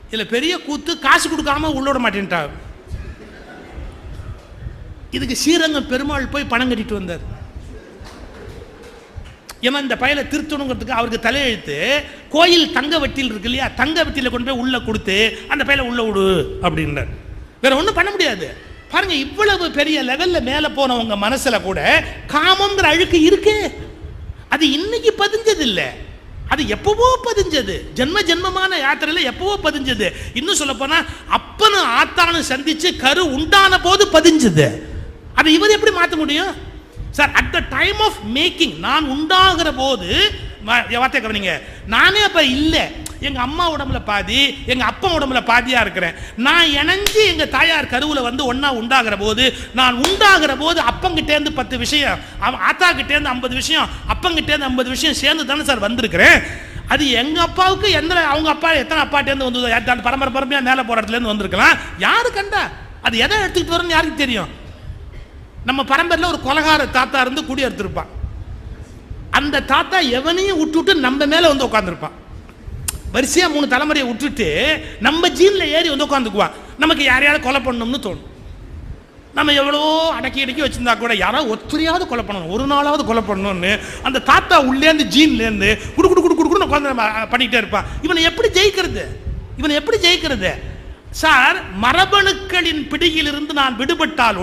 இதுல பெரிய கூத்து, காசு கொடுக்காம உள்ளோட மாட்டேன்ட்டா. இதுக்கு ஸ்ரீரங்கம் பெருமாள் போய் பணம் கட்டிட்டு வந்தார். ஏன்னா இந்த பயலை திருத்தணுங்கிறதுக்கு அவருக்கு தலையெழுத்து கோயில் தங்க வெட்டியில் இருக்கு இல்லையா, தங்க வெட்டியில கொண்டு போய் உள்ள கொடுத்து அந்த பயலை உள்ள விடு அப்படின்னார். வேற ஒன்றும் பண்ண முடியாது. பாருங்க, இவ்வளவு பெரிய லெவல்ல மேல போனவங்க மனசுல கூட காமம்ங்கிற அழுக்கு இருக்கு. அது இன்னைக்கு பதிஞ்சது இல்லை, அது எப்பவோ பதிஞ்சது. ஜென்மமான யாத்திரையில எப்பவோ பதிஞ்சது. இன்னும் சொல்ல போனா அப்பனும் ஆத்தானும் சந்திச்சு கரு உண்டான போது பதிஞ்சது. அதை இவர் எப்படி மாற்ற முடியும் sir? At the time of making, நான் உண்டாகிற போது வார்த்தை கவனிங்க, நானே அப்ப இல்லை. எங்க அம்மா உடம்புல பாதி, எங்க அப்பா உடம்புல பாதியா இருக்கிறேன். நான் இணைஞ்சு எங்க தாயார் கருவுல வந்து ஒன்னா உண்டாகிற போது, நான் உண்டாகிற போது அப்பங்கிட்டே இருந்து 10 விஷயம், ஆத்தா கிட்டே இருந்து 50 விஷயம், அப்பங்கிட்டே இருந்து 50 விஷயம் சேர்ந்து தானே சார் வந்திருக்கிறேன். அது எங்க அப்பாவுக்கு அவங்க அப்பா எத்தனை அப்பாட்டே இருந்து வந்து பரம்பரையா மேல போற இடத்துல இருந்து வந்திருக்கலாம். யாரு கண்டா? அது எதை எடுத்துக்கிட்டு வரணும்னு யாருக்கு தெரியும்? நம்ம பரம்பரையில் ஒரு கொலகார தாத்தா இருந்து குடியெடுத்திருப்பான். அந்த தாத்தா எவனையும் விட்டுட்டு நம்ம மேல வந்து உட்காந்துருப்பான். வரிசையா 3 தலைமுறையை விட்டுட்டு நம்ம ஜீன்ல ஏறி வந்து உட்காந்துக்குவான். நமக்கு யாரையாவது கொலை பண்ணணும்னு தோணும். நம்ம எவ்வளோ அடக்கி வச்சிருந்தா கூட யாராவது ஒத்துறையாவது கொலை பண்ணணும், ஒரு நாளாவது கொலை பண்ணணும்னு அந்த தாத்தா உள்ளேருந்து ஜீன்லேருந்து குடுக்குன்னு உட்காந்து பண்ணிக்கிட்டே இருப்பான். இவனை எப்படி ஜெயிக்கிறது சார்? மரபணுக்களின் பிடியிலிருந்து நான் விடுபட்டால்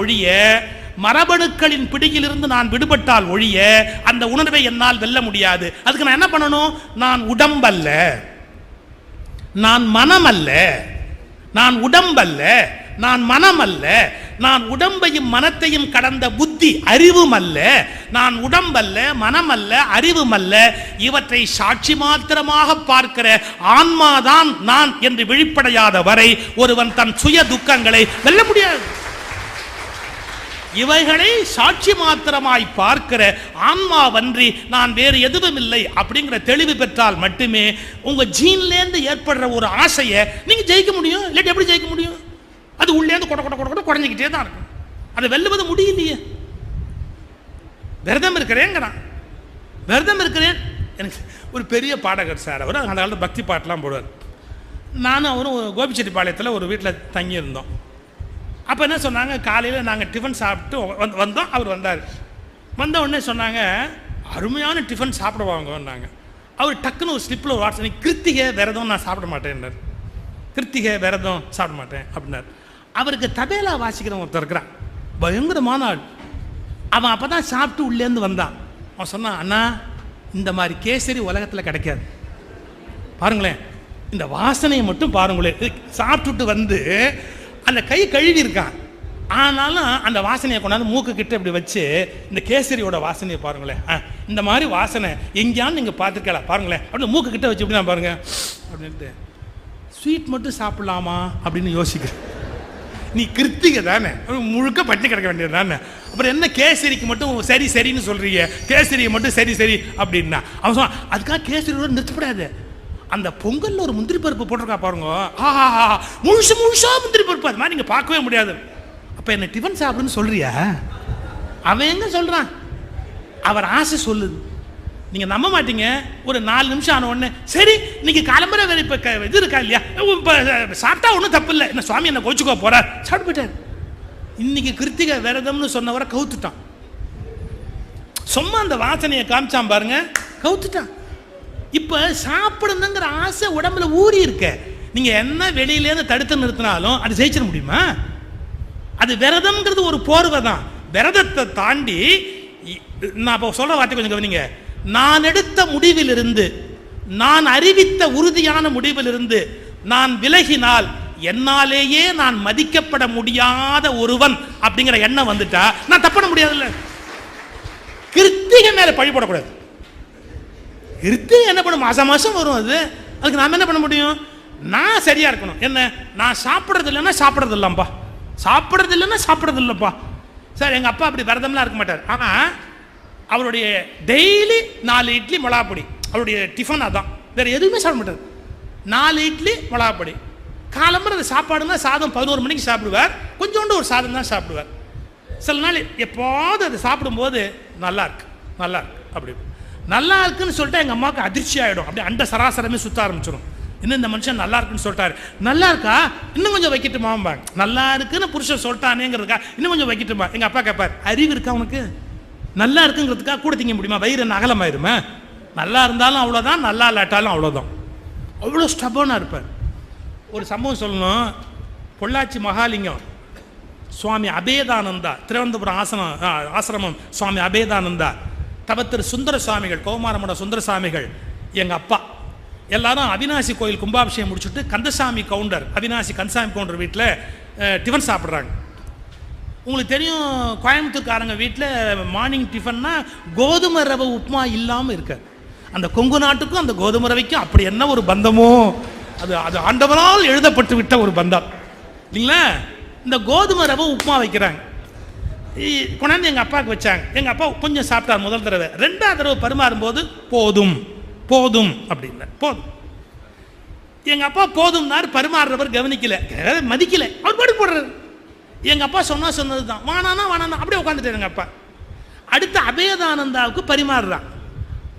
ஒழிய அந்த உணர்வை என்னால் வெல்ல முடியாது. அதுக்கு நான் என்ன பண்ணணும்? நான் உடம்பல்ல, நான் மனமல்ல, நான் உடம்பல்ல, நான் மனமல்ல, நான் உடம்பையும் மனத்தையும் கடந்த புத்தி அறிவும் அல்ல, நான் உடம்பல்ல, மனமல்ல, அறிவும் அல்ல, இவற்றை சாட்சி மாத்திரமாக பார்க்கிற ஆன்மாதான் நான் என்று விழிப்படையாத வரை ஒருவன் தன் சுய துக்கங்களை வெல்ல முடியாது. இவைகளை சாட்சி மாத்திரமாய் பார்க்கிற ஆன்மாவன்றி நான் வேறு எதுவும் இல்லை அப்படிங்கிற தெளிவு பெற்றால் மட்டுமே உங்க ஜீன்லேருந்து ஏற்படுற ஒரு ஆசையை நீங்க ஜெயிக்க முடியும். இல்லாட்டி எப்படி ஜெயிக்க முடியும்? அது உள்ளேருந்து கொட குறைஞ்சிக்கிட்டே தான் இருக்கும். அதை வெல்லுவது முடியலையே. விரதம் இருக்கிறேன். எனக்கு ஒரு பெரிய பாடகர் சார், அவர் அந்த காலத்தில் பக்தி பாட்டெலாம் போடுவார். நானும் அவரும் கோபிச்செட்டிப்பாளையத்தில் ஒரு வீட்டில் தங்கியிருந்தோம். அப்போ என்ன சொன்னாங்க, காலையில் நாங்கள் டிஃபன் சாப்பிட்டு வந்தோம். அவர் வந்தார். வந்த உடனே சொன்னாங்க, அருமையான டிஃபன் சாப்பிட வாங்கன்னாங்க. அவர் டக்குன்னு ஒரு ஸ்லிப்பில் ஒரு வாட்ஸ், கிருத்திகை விரதம் நான் சாப்பிட மாட்டேன்னார். கிருத்திகை விரதம் சாப்பிட மாட்டேன் அப்படின்னார். அவருக்கு தபேலா வாசிக்கிறவன் ஒருத்தர் இருக்கிறான், பயங்கரமான ஆள். அவன் அப்போ தான் சாப்பிட்டு உள்ளேருந்து வந்தான். அவன் சொன்னான், அண்ணா இந்த மாதிரி கேசரி உலகத்தில் கிடைக்காது, பாருங்களேன் இந்த வாசனையை மட்டும் பாருங்களேன். சாப்பிட்டுட்டு வந்து அந்த கை கழுவி இருக்கான், ஆனாலும் அந்த வாசனையை கொண்டாந்து மூக்கு கிட்ட இப்படி வச்சு இந்த கேசரியோட வாசனையை பாருங்களேன், இந்த மாதிரி வாசனை எங்கேயான்னு நீங்கள் பார்த்துருக்கலாம் பாருங்களேன் அப்படின்னு மூக்கு கிட்ட வச்சு இப்படி நான் பாருங்க அப்படின்ட்டு. ஸ்வீட் மட்டும் சாப்பிடலாமா அப்படின்னு யோசிக்கிறேன். நீ கிருத்திகை தானே, முழுக்க பட்டி கிடக்க வேண்டியது தானே, அப்புறம் என்ன கேசரிக்கு மட்டும் சரின்னு சொல்றீங்க, கேசரியை மட்டும் சரி அப்படின்னா. அவன் சொன்னான், அதுக்காக கேசரியோட நிறுத்தப்படாது, அந்த பொங்கல்ல ஒரு முந்திரி பருப்பு போட்டிருக்கா பாருங்க, முழுசா முந்திரி பருப்பு, அது மாதிரி நீங்க பார்க்கவே முடியாது. அப்ப என்ன டிஃபன் சாப்பிடுன்னு சொல்றியா? அவன் எங்க சொல்றான்? அவர் ஆசை சொல்லுது. நீங்க நம்ப மாட்டீங்க. ஒரு 4 நிமிஷம் ஆன உடனே சரி இன்னைக்கு காலம்பரை வேற இப்ப இது இருக்கா இல்லையா, சாப்பிட்டா ஒன்றும் தப்பு இல்லை, என்ன சுவாமி என்ன கோச்சுக்கோ போறார், சாப்பிட்டு போயிட்டார். இன்னைக்கு கிருத்திகை விரதம்னு சொன்னவரை கவுத்துட்டான். சும்மா அந்த வாசனையை காமிச்சான் பாருங்க, கவுத்துட்டான். இப்ப சாப்பிடுங்கிற ஆசை உடம்புல ஊறி இருக்க. நீங்க என்ன வெளியிலேருந்து தடுத்து நிறுத்தினாலும் அது ஜெயிச்சிட முடியுமா? அது விரதம்ங்கிறது ஒரு போர்வை தான். விரதத்தை தாண்டி நான் இப்போ சொல்ற வார்த்தை கொஞ்சம் கவனிங்க. நான் எடுத்த முடிவிலிருந்து, நான் அறிவித்த உறுதியான முடிவிலிருந்து நான் விலகினால் என்னாலேயே நான் மதிக்கப்பட முடியாத ஒருவன் அப்படிங்கிற எண்ணம் வந்துட்டா நான் தப்பட முடியாதுல்ல. கிருத்திகை மேல பழி போடக்கூடாது. கிருத்திகை என்ன பண்ண மாசம் மாசம் வரும், அதுக்கு நாம என்ன பண்ண முடியும்? நான் சரியா இருக்கணும். என்ன, நான் சாப்பிட்றது இல்லைன்னா சாப்பிட்றது இல்லப்பா, சாப்பிட்றது இல்லைன்னா சாப்பிட்றது இல்லப்பா. சார் எங்க அப்பா அப்படி விரதம்லாம் இருக்க மாட்டார். ஆனா அவருடைய டெய்லி 4 இட்லி மிளகாப்பொடி, அவருடைய டிஃபன் அதான், வேற எதுவுமே சாப்பிட மாட்டார். 4 இட்லி மிளகாப்பொடி. காலம்பரம் அந்த சாப்பாடுனா சாதம் 11 மணிக்கு சாப்பிடுவார், கொஞ்சோண்டு ஒரு சாதம் தான் சாப்பிடுவார். சில நாள் எப்போது அதை சாப்பிடும்போது நல்லா இருக்கு நல்லா இருக்கு அப்படி நல்லா இருக்குன்னு சொல்லிட்டு எங்கள் அம்மாவுக்கு அதிர்ச்சி ஆகிடும். அப்படியே அண்ட சராசரமே சுற்ற ஆரம்பிச்சிடும். இன்னும் இந்த மனுஷன் நல்லா இருக்குன்னு சொல்லிட்டாரு, நல்லா இருக்கா இன்னும் கொஞ்சம் வைக்கட்டுமாம்பாங்க. நல்லா இருக்குன்னு புருஷன் சொல்லிட்டானேங்கிறதுக்கா இன்னும் கொஞ்சம் வைக்கட்டுமா. எங்கள் அப்பா கேட்பார், அறிவு இருக்கா உனக்கு? நல்லா இருக்குங்கிறதுக்காக கூட திங்க முடியுமா? வயிறு என்ன அகலமாயிருமே? நல்லா இருந்தாலும் அவ்வளோதான், நல்லா இல்லாட்டாலும் அவ்வளோதான். அவ்வளோ ஸ்டபனாக இருப்பார். ஒரு சம்பவம் சொல்லணும். பொள்ளாச்சி மகாலிங்கம் சுவாமி அபேதானந்தா, திருவனந்தபுரம் ஆசிரமம் சுவாமி அபேதானந்தா, தவத்திரு சுந்தர சுவாமிகள், கௌமாரமட சுந்தர சுவாமிகள் எங்கள் அப்பா எல்லாரும் அவினாசி கோயில் கும்பாபிஷேகம் முடிச்சுட்டு கந்தசாமி கவுண்டர், அவினாசி கந்தசாமி கவுண்டர் வீட்டில் டிஃபன் சாப்பிட்றாங்க. உங்களுக்கு தெரியும், கோயம்புத்தூர்காரங்க வீட்டில் மார்னிங் டிஃபன்னா கோதுமை ரவை உப்புமா இல்லாமல் இருக்காது. அந்த கொங்கு நாட்டுக்கும் அந்த கோதுமை ரவைக்கும் அப்படி என்ன ஒரு பந்தமோ, அது அது ஆண்டவரால் எழுதப்பட்டு விட்ட ஒரு பந்தம் இல்லைங்களா. இந்த கோதுமை ரவை உப்புமா வைக்கிறாங்க, கொண்டாந்து எங்கள் அப்பாவுக்கு வச்சாங்க. எங்கள் அப்பா கொஞ்சம் சாப்பிட்டார் முதல் தடவை. 2ஆவது தடவை பரிமாறும்போது போதும் போதும் அப்படின்னா போதும். எங்கள் அப்பா போதும்னார், பரிமாறுறவர் கவனிக்கல, மதிக்கல, அவர் பாட்டு போடுறாரு. எங்கள் அப்பா சொன்னது தான், வானானா வானானா அப்படியே உட்காந்துட்டார் எங்கள் அப்பா. அடுத்து அபேதானந்தாவுக்கு பரிமாறுறான்.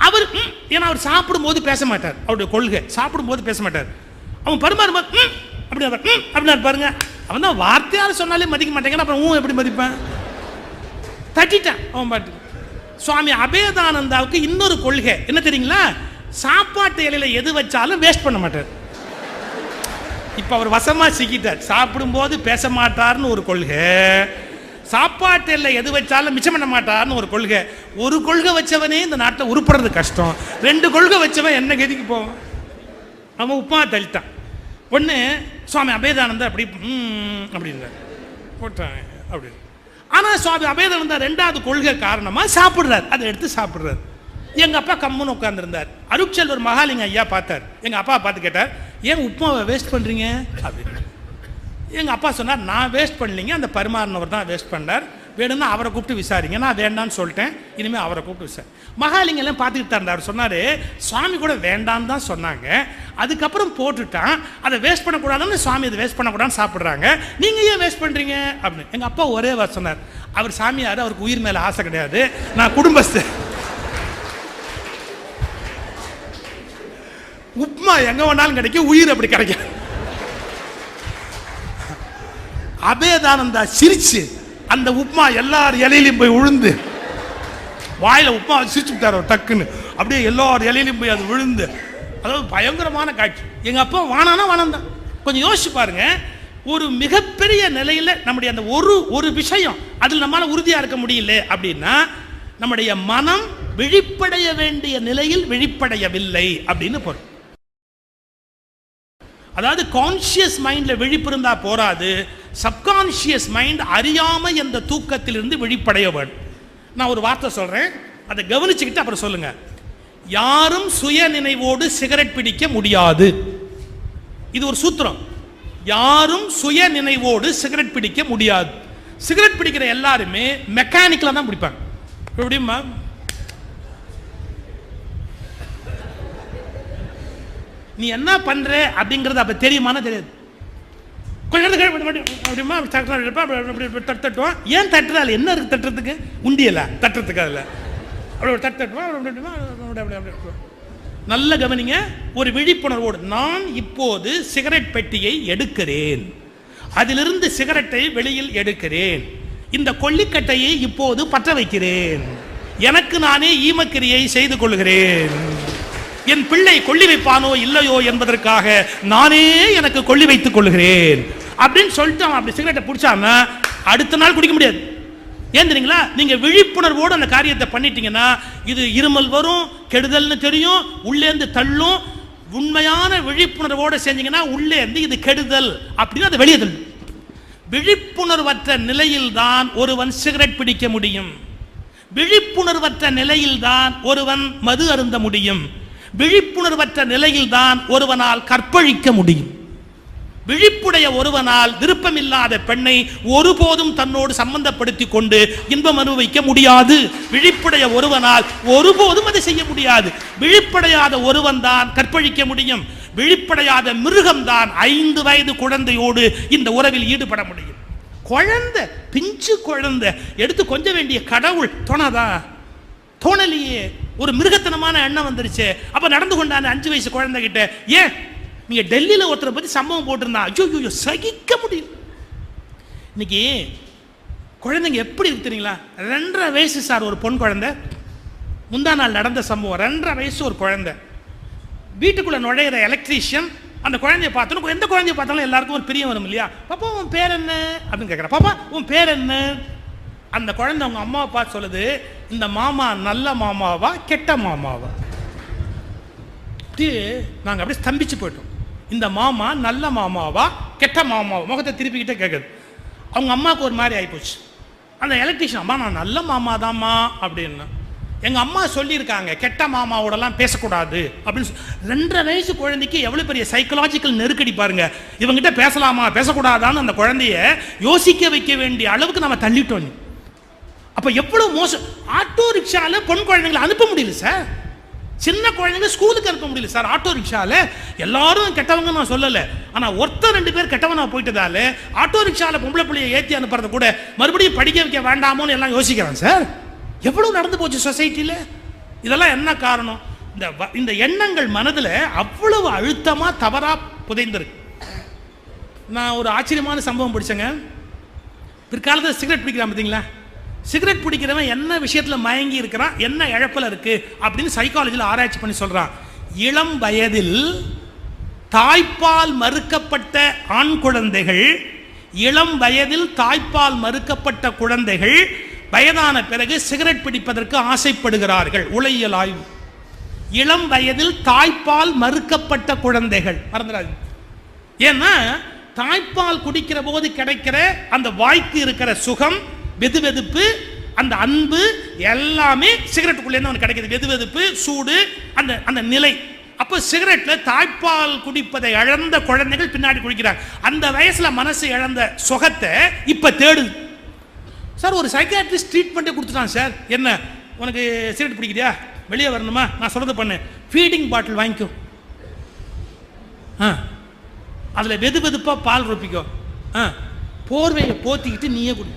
அவர் ஏன்னா அவர் சாப்பிடும்போது பேச மாட்டார், அவருடைய கொள்கை சாப்பிடும்போது பேச மாட்டார். அவன் பரிமாறும்போது அப்படி அப்படின்னா பாருங்க, அவன் தான் வார்த்தையால் சொன்னாலே மதிக்க மாட்டேங்க, அப்புறம் எப்படி மதிப்பேன்? தட்டிட்டான் அவன் பாட்டு. சுவாமி அபேதானந்தாவுக்கு இன்னொரு கொள்கை என்ன தெரியுங்களா? சாப்பாட்டு இலையில எது வச்சாலும் வேஸ்ட் பண்ண மாட்டார். இப்ப அவர் வசமா சிக்கிட்டார். சாப்பிடும்போது பேச மாட்டார்னு ஒரு கொள்கை, சாப்பாட்டு இலையில எது வச்சாலும் மிச்சம் பண்ண மாட்டார்னு ஒரு கொள்கை. ஒரு கொள்கை வச்சவனே இந்த நாட்டை உருப்படுறது கஷ்டம், 2 கொள்கை வச்சவன் என்ன கதிக்கு போவான்? அவன் உப்புமா தள்ளிட்டான். ஒன்று சுவாமி அபேதானந்தா அப்படி அப்படின்றார் போட்டான் அப்படின்னு. ஆனால் சுவாமி அபேதானந்தா 2ஆவது கொள்கை காரணமாக சாப்பிட்றாரு, அதை எடுத்து சாப்பிட்றாரு. எங்கள் அப்பா கம்முன்னு உட்காந்துருந்தார். அருட்செல்வர் மகாலிங்க ஐயா பார்த்தார், எங்கள் அப்பா பார்த்து கேட்டார், ஏன் உப்புமாவை வேஸ்ட் பண்ணுறீங்க அப்படின்னு. எங்கள் அப்பா சொன்னார், நான் வேஸ்ட் பண்ணலிங்க, அந்த பரிமாறினவர் தான் வேஸ்ட் பண்ணார், வேணும்னா அவரை கூப்பிட்டு விசாரிங்க, நான் வேண்டான்னு சொல்லிட்டேன், இனிமேல் அவரை கூப்பிட்டு விசாரி. மகாலிங்கெல்லாம் பார்த்துக்கிட்டு இருந்தார். அவர் சொன்னார், சுவாமி கூட வேண்டான்னு தான் சொன்னாங்க, அதுக்கப்புறம் போட்டுட்டான், அதை வேஸ்ட் பண்ணக்கூடாதுன்னு சுவாமி அதை வேஸ்ட் பண்ணக்கூடாதுன்னு சாப்பிட்றாங்க, நீங்கள் ஏன் வேஸ்ட் பண்ணுறீங்க அப்படின்னு. எங்கள் அப்பா ஒரே வார்த்தை சொன்னார், அவர் சாமியார், அவருக்கு உயிர் மேலே ஆசை கிடையாது, நான் குடும்பஸ்து, உப்புமா எங்க வேணாலும் கிடைக்கும், உயிர் அப்படி கிடைக்கும். அபேதானந்தா சிரிச்சு அந்த உப்புமா எல்லார் இலையிலையும் போய் விழுந்து, வாயில உப்புமா சிரிச்சு விட்டார் டக்குன்னு, அப்படியே எல்லார் இலையிலையும் போய் அது விழுந்து, அதாவது பயங்கரமான காட்சி. எங்க அப்பா வானானா வானம் தான். கொஞ்சம் யோசிச்சு பாருங்க, ஒரு மிகப்பெரிய நிலையில நம்முடைய அந்த ஒரு விஷயம் அதில் நம்மளால உறுதியா இருக்க முடியல அப்படின்னா நம்முடைய மனம் விழிப்படைய வேண்டிய நிலையில் விழிப்படையவில்லை அப்படின்னு பொருள். அதாவது கான்சியஸ் மைண்ட்ல விழிப்பு இருந்தா போராது, சப்கான்சியஸ் மைண்ட் அறியாம என்ற தூக்கத்திலிருந்து விழிப்படைய வேண்டும். நான் ஒரு வார்த்தை சொல்றேன், அதை கவனிச்சுக்கிட்டு அப்புறம் சொல்லுங்க. யாரும் சுய நினைவோடு சிகரெட் பிடிக்க முடியாது. இது ஒரு சூத்திரம். யாரும் சுய நினைவோடு சிகரெட் பிடிக்க முடியாது. சிகரெட் பிடிக்கிற எல்லாருமே மெக்கானிக்கலா தான் பிடிப்பாங்க. எப்படிமா நீ என்ன பண்ற அப்படிங்கிறது அப்ப தெரியுமானா தெரியாது. கொஞ்சம் அப்படிமா தட்டுவான். ஏன் தட்டுறாள்? என்ன இருக்கு தட்டுறதுக்கு? உண்டியல தட்டுறதுக்கு அதில் அப்படி தட்டுவான். நல்ல கவனிங்க. ஒரு விழிப்புணர்வோடு நான் இப்போது சிகரெட் பெட்டியை எடுக்கிறேன், அதிலிருந்து சிகரெட்டை வெளியில் எடுக்கிறேன், இந்த கொல்லிக்கட்டையை இப்போது பற்ற வைக்கிறேன், எனக்கு நானே ஈமக்கிரியை செய்து கொள்கிறேன், என் பிள்ளை கொள்ளி வைப்பானோ இல்லையோ என்பதற்காக நானே எனக்கு கொள்ளி வைத்துக் கொள்கிறேன் அப்படின்னு சொல்லிட்டு அவன் அப்படி சிகரெட்டை பிடிச்சான்னா அடுத்த நாள் குடிக்க முடியாது. ஏன் தெரியுங்களா? நீங்க விழிப்புணர்வோடு அந்த காரியத்தை பண்ணிட்டீங்கன்னா இது இருமல் வரும், கெடுதல்னு தெரியும், உள்ளேந்து தள்ளும். உண்மையான விழிப்புணர்வோடு செஞ்சீங்கன்னா உள்ளேந்து இது கெடுதல் அப்படின்னு அதை வெளியே தள்ளும். விழிப்புணர்வற்ற நிலையில் தான் ஒருவன் சிகரெட் பிடிக்க முடியும். விழிப்புணர்வற்ற நிலையில் தான் ஒருவன் மது அருந்த முடியும். விழிப்புணர்வற்ற நிலையில் தான் ஒருவனால் கற்பழிக்க முடியும். விழிப்புடைய ஒருவனால் விருப்பமில்லாத பெண்ணை ஒருபோதும் தன்னோடு சம்பந்தப்படுத்தி கொண்டு இன்பம் அனுபவிக்க முடியாது. விழிப்புடைய ஒருவனால் ஒருபோதும் அதை செய்ய முடியாது. விழிப்படையாத ஒருவன் தான் கற்பழிக்க முடியும். விழிப்படையாத மிருகம்தான் 5 வயது குழந்தையோடு இந்த உறவில் ஈடுபட முடியும். குழந்தை, பிஞ்சு குழந்தை எடுத்து கொஞ்ச வேண்டிய கடவுள் தோணாதா? தோணலையே. ஒரு மிருகத்தனமான எண்ணம் வந்துருச்சு. அப்ப நடந்து கொண்டான 5 வயசு குழந்தை கிட்ட. ஏன் நீங்க டெல்லியில் ஒருத்தரை பத்தி சம்பவம் போட்டிருந்தா ஐயோ சகிக்க முடியும். இன்னைக்கு குழந்தைங்க எப்படி இருக்கு தெரியுங்களா? 2.5 வயசு சார் ஒரு பொன் குழந்தை. முந்தா நாள் நடந்த சம்பவம். 2.5 வயசு ஒரு குழந்தை வீட்டுக்குள்ள நுழையிற எலக்ட்ரீஷியன் அந்த குழந்தைய பார்த்தோம். எந்த குழந்தைய பார்த்தாலும் எல்லாருக்கும் ஒரு பிரியம் வரும் இல்லையா? பாப்பா உன் பேர் என்ன அப்படின்னு கேட்குற. பாப்பா உன் பேர் என்ன? அந்த குழந்தை அவங்க அம்மாவை பார்த்து சொல்லுது, இந்த மாமா நல்ல மாமாவா கெட்ட மாமாவா? நாங்கள் அப்படியே ஸ்தம்பிச்சு போயிட்டோம். இந்த மாமா நல்ல மாமாவா கெட்ட மாமாவா? முகத்தை திருப்பிக்கிட்டே கேட்குது. அவங்க அம்மாவுக்கு ஒரு மாதிரி ஆகிப்போச்சு. அந்த எலக்ட்ரிஷியன், அம்மா நான் நல்ல மாமா தாம்மா அப்படின்னு. எங்கள் அம்மா சொல்லியிருக்காங்க கெட்ட மாமாவோடலாம் பேசக்கூடாது அப்படின்னு. 2.5 வயசு குழந்தைக்கு எவ்வளோ பெரிய சைக்கலாஜிக்கல் நெருக்கடி பாருங்க. இவங்ககிட்ட பேசலாமா பேசக்கூடாதான்னு அந்த குழந்தைய யோசிக்க வைக்க வேண்டிய அளவுக்கு நம்ம தள்ளிட்டோம். அப்போ எவ்வளோ மோசம். ஆட்டோ ரிக்ஷாவில் பொன் குழந்தைங்களை அனுப்ப முடியல சார். சின்ன குழந்தைங்க ஸ்கூலுக்கு அனுப்ப முடியல சார். ஆட்டோ ரிக்ஷாவில் எல்லாரும் கெட்டவங்க நான் சொல்லலை, ஆனால் ஒருத்தர் 2 பேர் கெட்டவனா போயிட்டதால ஆட்டோ ரிக்ஷாவில் பொம்பளை பிள்ளையை ஏற்றி அனுப்புறத கூட மறுபடியும் படிக்க வைக்க வேண்டாமோன்னு எல்லாம் யோசிக்கிறான் சார். எவ்வளவு நடந்து போச்சு சொசைட்டியில். இதெல்லாம் என்ன காரணம்? இந்த எண்ணங்கள் மனதில் அவ்வளவு அழுத்தமா தவறா புதைந்திருக்கு. நான் ஒரு ஆச்சரியமான சம்பவம் படிச்சேங்க. பிற்காலத்தில் சிகரெட் பிடிக்கிறான் பார்த்தீங்களா? சிகரெட் பிடிக்கிறவன் என்ன விஷயத்தில் மயங்கி இருக்கிறான், என்ன இழப்பில் இருக்கு அப்படின்னு சைக்காலஜியில் ஆராய்ச்சி பண்ணி சொல்றான். இளம் வயதில் தாய்ப்பால் மறுக்கப்பட்ட ஆண் குழந்தைகள், இளம் வயதில் தாய்ப்பால் மறுக்கப்பட்ட குழந்தைகள் வயதான பிறகு சிகரெட் பிடிப்பதற்கு ஆசைப்படுகிறார்கள். உளவியல் ஆய்வு. இளம் வயதில் தாய்ப்பால் மறுக்கப்பட்ட குழந்தைகள் மறந்துடாது. ஏன்னா தாய்ப்பால் குடிக்கிற போது கிடைக்கிற அந்த வாய்க்கு இருக்கிற சுகம், வெதுவெதுப்பு, அந்த அன்பு எல்லாமே சிகரெட்டுக்குள்ளே அவனுக்கு கிடைக்குது. வெதுவெதுப்பு, சூடு, அந்த அந்த நிலை. அப்போ சிகரெட்ல தாய்ப்பால் குடிப்பதை இழந்த குழந்தைகள் பின்னாடி குடிக்கிறாங்க. அந்த வயசுல மனசு இழந்த சுகத்தை இப்ப தேடுது சார். ஒரு சைக்காட்ரிஸ்ட் ட்ரீட்மெண்ட்டே கொடுத்துட்டான் சார். என்ன உனக்கு சிகரெட் பிடிக்கிறியா, வெளியே வரணுமா, நான் சொல்றது பண்ணு, ஃபீடிங் பாட்டில் வாங்கிக்கோ, அதில் வெது வெதுப்பாக பால் ரொப்பிக்கோ, போர்வையை போத்திக்கிட்டு நீயே குடி,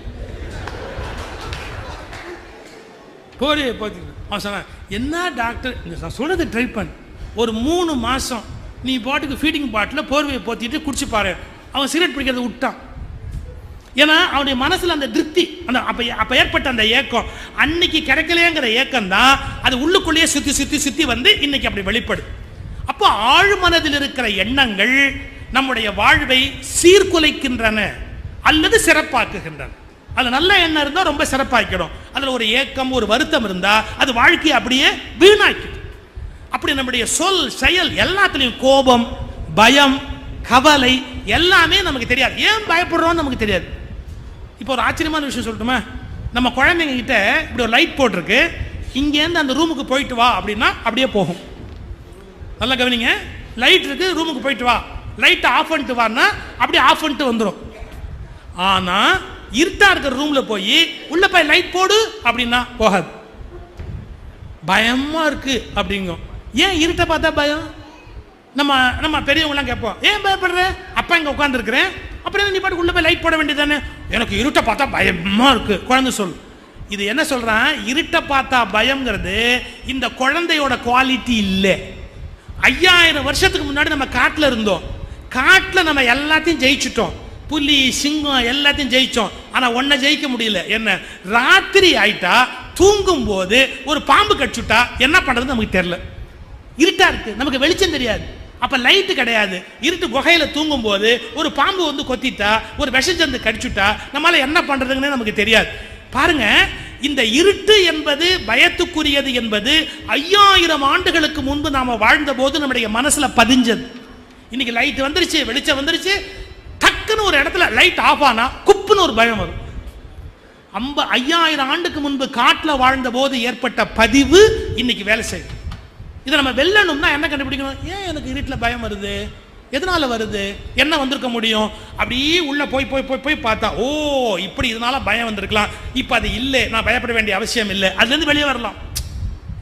போர்வையை போத்திக்கிட்டு. அவன் சொன்னான், என்ன டாக்டர் நான் சொல்றது ட்ரை பண்ணு, ஒரு 3 மாதம் நீ பாட்டுக்கு ஃபீடிங் பாட்டில் போர்வையை போத்திட்டு குடிச்சு பாரு. அவன் சிகரெட் பிடிக்கிறத விட்டான். ஏன்னா அவனுடைய மனசில் அந்த திருப்தி, அந்த அப்போ ஏற்பட்ட அந்த ஏக்கம், அன்னைக்கு கிடைக்கலையேங்கிற ஏக்கம் தான் அது உள்ளுக்குள்ளேயே சுற்றி சுற்றி சுற்றி வந்து இன்னைக்கு அப்படி வெளிப்படுது. அப்போ ஆழ்மனதில் இருக்கிற எண்ணங்கள் நம்முடைய வாழ்வை சீர்குலைக்கின்றன அல்லது சிறப்பாக்குகின்றன. அது நல்ல எண்ணம் இருந்தால் ரொம்ப சிறப்பாக்கிடும். அதில் ஒரு ஏக்கம், ஒரு வருத்தம் இருந்தால் அது வாழ்க்கையை அப்படியே வீணாக்கிடும். அப்படி நம்முடைய சொல், செயல் எல்லாத்துலேயும் கோபம், பயம், கவலை எல்லாமே நமக்கு தெரியாது. ஏன் பயப்படுறோம்னு நமக்கு தெரியாது. இப்போ ஒரு ஆச்சரியமான விஷயம் சொல்லட்டுமா? நம்ம குழந்தைங்க கிட்ட இப்படி ஒரு லைட் போட்டிருக்கு, இங்கேருந்து அந்த ரூமுக்கு போயிட்டு வா அப்படின்னா அப்படியே போகும். நல்லா கவனிங்க, லைட் இருக்கு, ரூமுக்கு போயிட்டு வா, லைட்டை ஆஃப் பண்ணிட்டு வான்னா அப்படியே ஆஃப் பண்ணிட்டு வந்துடும். ஆனால் இருட்டா இருக்கிற ரூம்ல போய் உள்ள போய் லைட் போடு அப்படின்னா போகாது, பயமா இருக்கு அப்படிங்கும். ஏன் இருட்டை பார்த்தா பயம்? நம்ம பெரியவங்களாம் கேட்போம், ஏன் பயப்படுற? அப்பா இங்கே உட்காந்துருக்கிறேன், அப்புறம் நீ பாட்டுக்கு உள்ள போய் லைட் போட வேண்டியதானே. எனக்கு இருட்டை பார்த்தா பயமா இருக்கு குழந்தை சொல். இது என்ன சொல்றான், இருட்டை பார்த்தா பயம்ங்கிறது இந்த குழந்தையோட குவாலிட்டி இல்லை. 5000 வருஷத்துக்கு முன்னாடி நம்ம காட்டில் இருந்தோம். காட்டில் நம்ம எல்லாத்தையும் ஜெயிச்சுட்டோம். புலி, சிங்கம் எல்லாத்தையும் ஜெயிச்சோம். ஆனால் ஒன்றை ஜெயிக்க முடியல. என்ன, ராத்திரி ஆயிட்டா தூங்கும் போது ஒரு பாம்பு கடிச்சுட்டா என்ன பண்றது நமக்கு தெரியல. இருட்டா இருக்கு, நமக்கு வெளிச்சம் தெரியாது. அப்ப லைட்டு கிடையாது. இருட்டு குகையில தூங்கும் போது ஒரு பாம்பு வந்து கொத்திட்டா, ஒரு விஷஜந்து கடிச்சுட்டா நம்மளால என்ன பண்றதுன்னு நமக்கு தெரியாது. பாருங்க, இந்த இருட்டு என்பது பயத்துக்குரியது என்பது 5000 ஆண்டுகளுக்கு முன்பு நாம வாழ்ந்த போது நம்முடைய மனசுல பதிஞ்சது. இன்னைக்கு லைட் வந்துருச்சு, வெளிச்சம் வந்துருச்சு, டக்குன்னு ஒரு இடத்துல லைட் ஆஃப் ஆனா குப்புன்னு ஒரு பயம் வரும். 5000 ஆண்டுக்கு முன்பு காட்டில் வாழ்ந்த போது ஏற்பட்ட பதிவு இன்னைக்கு வேலை செய்யும். இதை நம்ம வெல்லணும்னா என்ன கண்டுபிடிக்கணும்? ஏன் எனக்கு இருட்டில் பயம் வருது, எதனால வருது, என்ன வந்திருக்க முடியும்? அப்படியே உள்ள போய் போய் போய் போய் பார்த்தா, ஓ இப்படி இதனால பயம் வந்திருக்கலாம், இப்போ அது இல்லை, நான் பயப்பட வேண்டிய அவசியம் இல்லை, அதுலேருந்து வெளியே வரலாம்.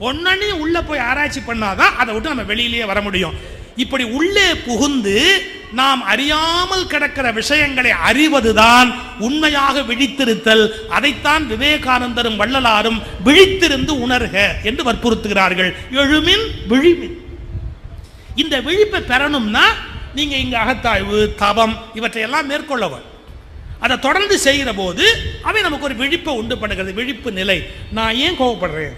ஒன்னே உள்ள போய் ஆராய்ச்சி பண்ணாதான் அதை விட்டு நம்ம வெளியிலேயே வர முடியும். இப்படி உள்ளே புகுந்து நாம் அறியாமல் கிடக்கிற விஷயங்களை அறிவதுதான் உண்மையாக விழித்திருத்தல். அதைத்தான் விவேகானந்தரும் வள்ளலாரும் விழித்திருந்து உணர்க என்று வற்புறுத்துகிறார்கள். எழுமின் விழிமின். இந்த விழிப்பை பெறணும்னா நீங்க இங்க அகத்தாய்வு, தவம் இவற்றையெல்லாம் மேற்கொள்ளவர். அதை தொடர்ந்து செய்கிற போது அவை நமக்கு ஒரு விழிப்பை உண்டு பண்ணுகிறது. விழிப்பு நிலை. நான் ஏன் கோவப்படுறேன்,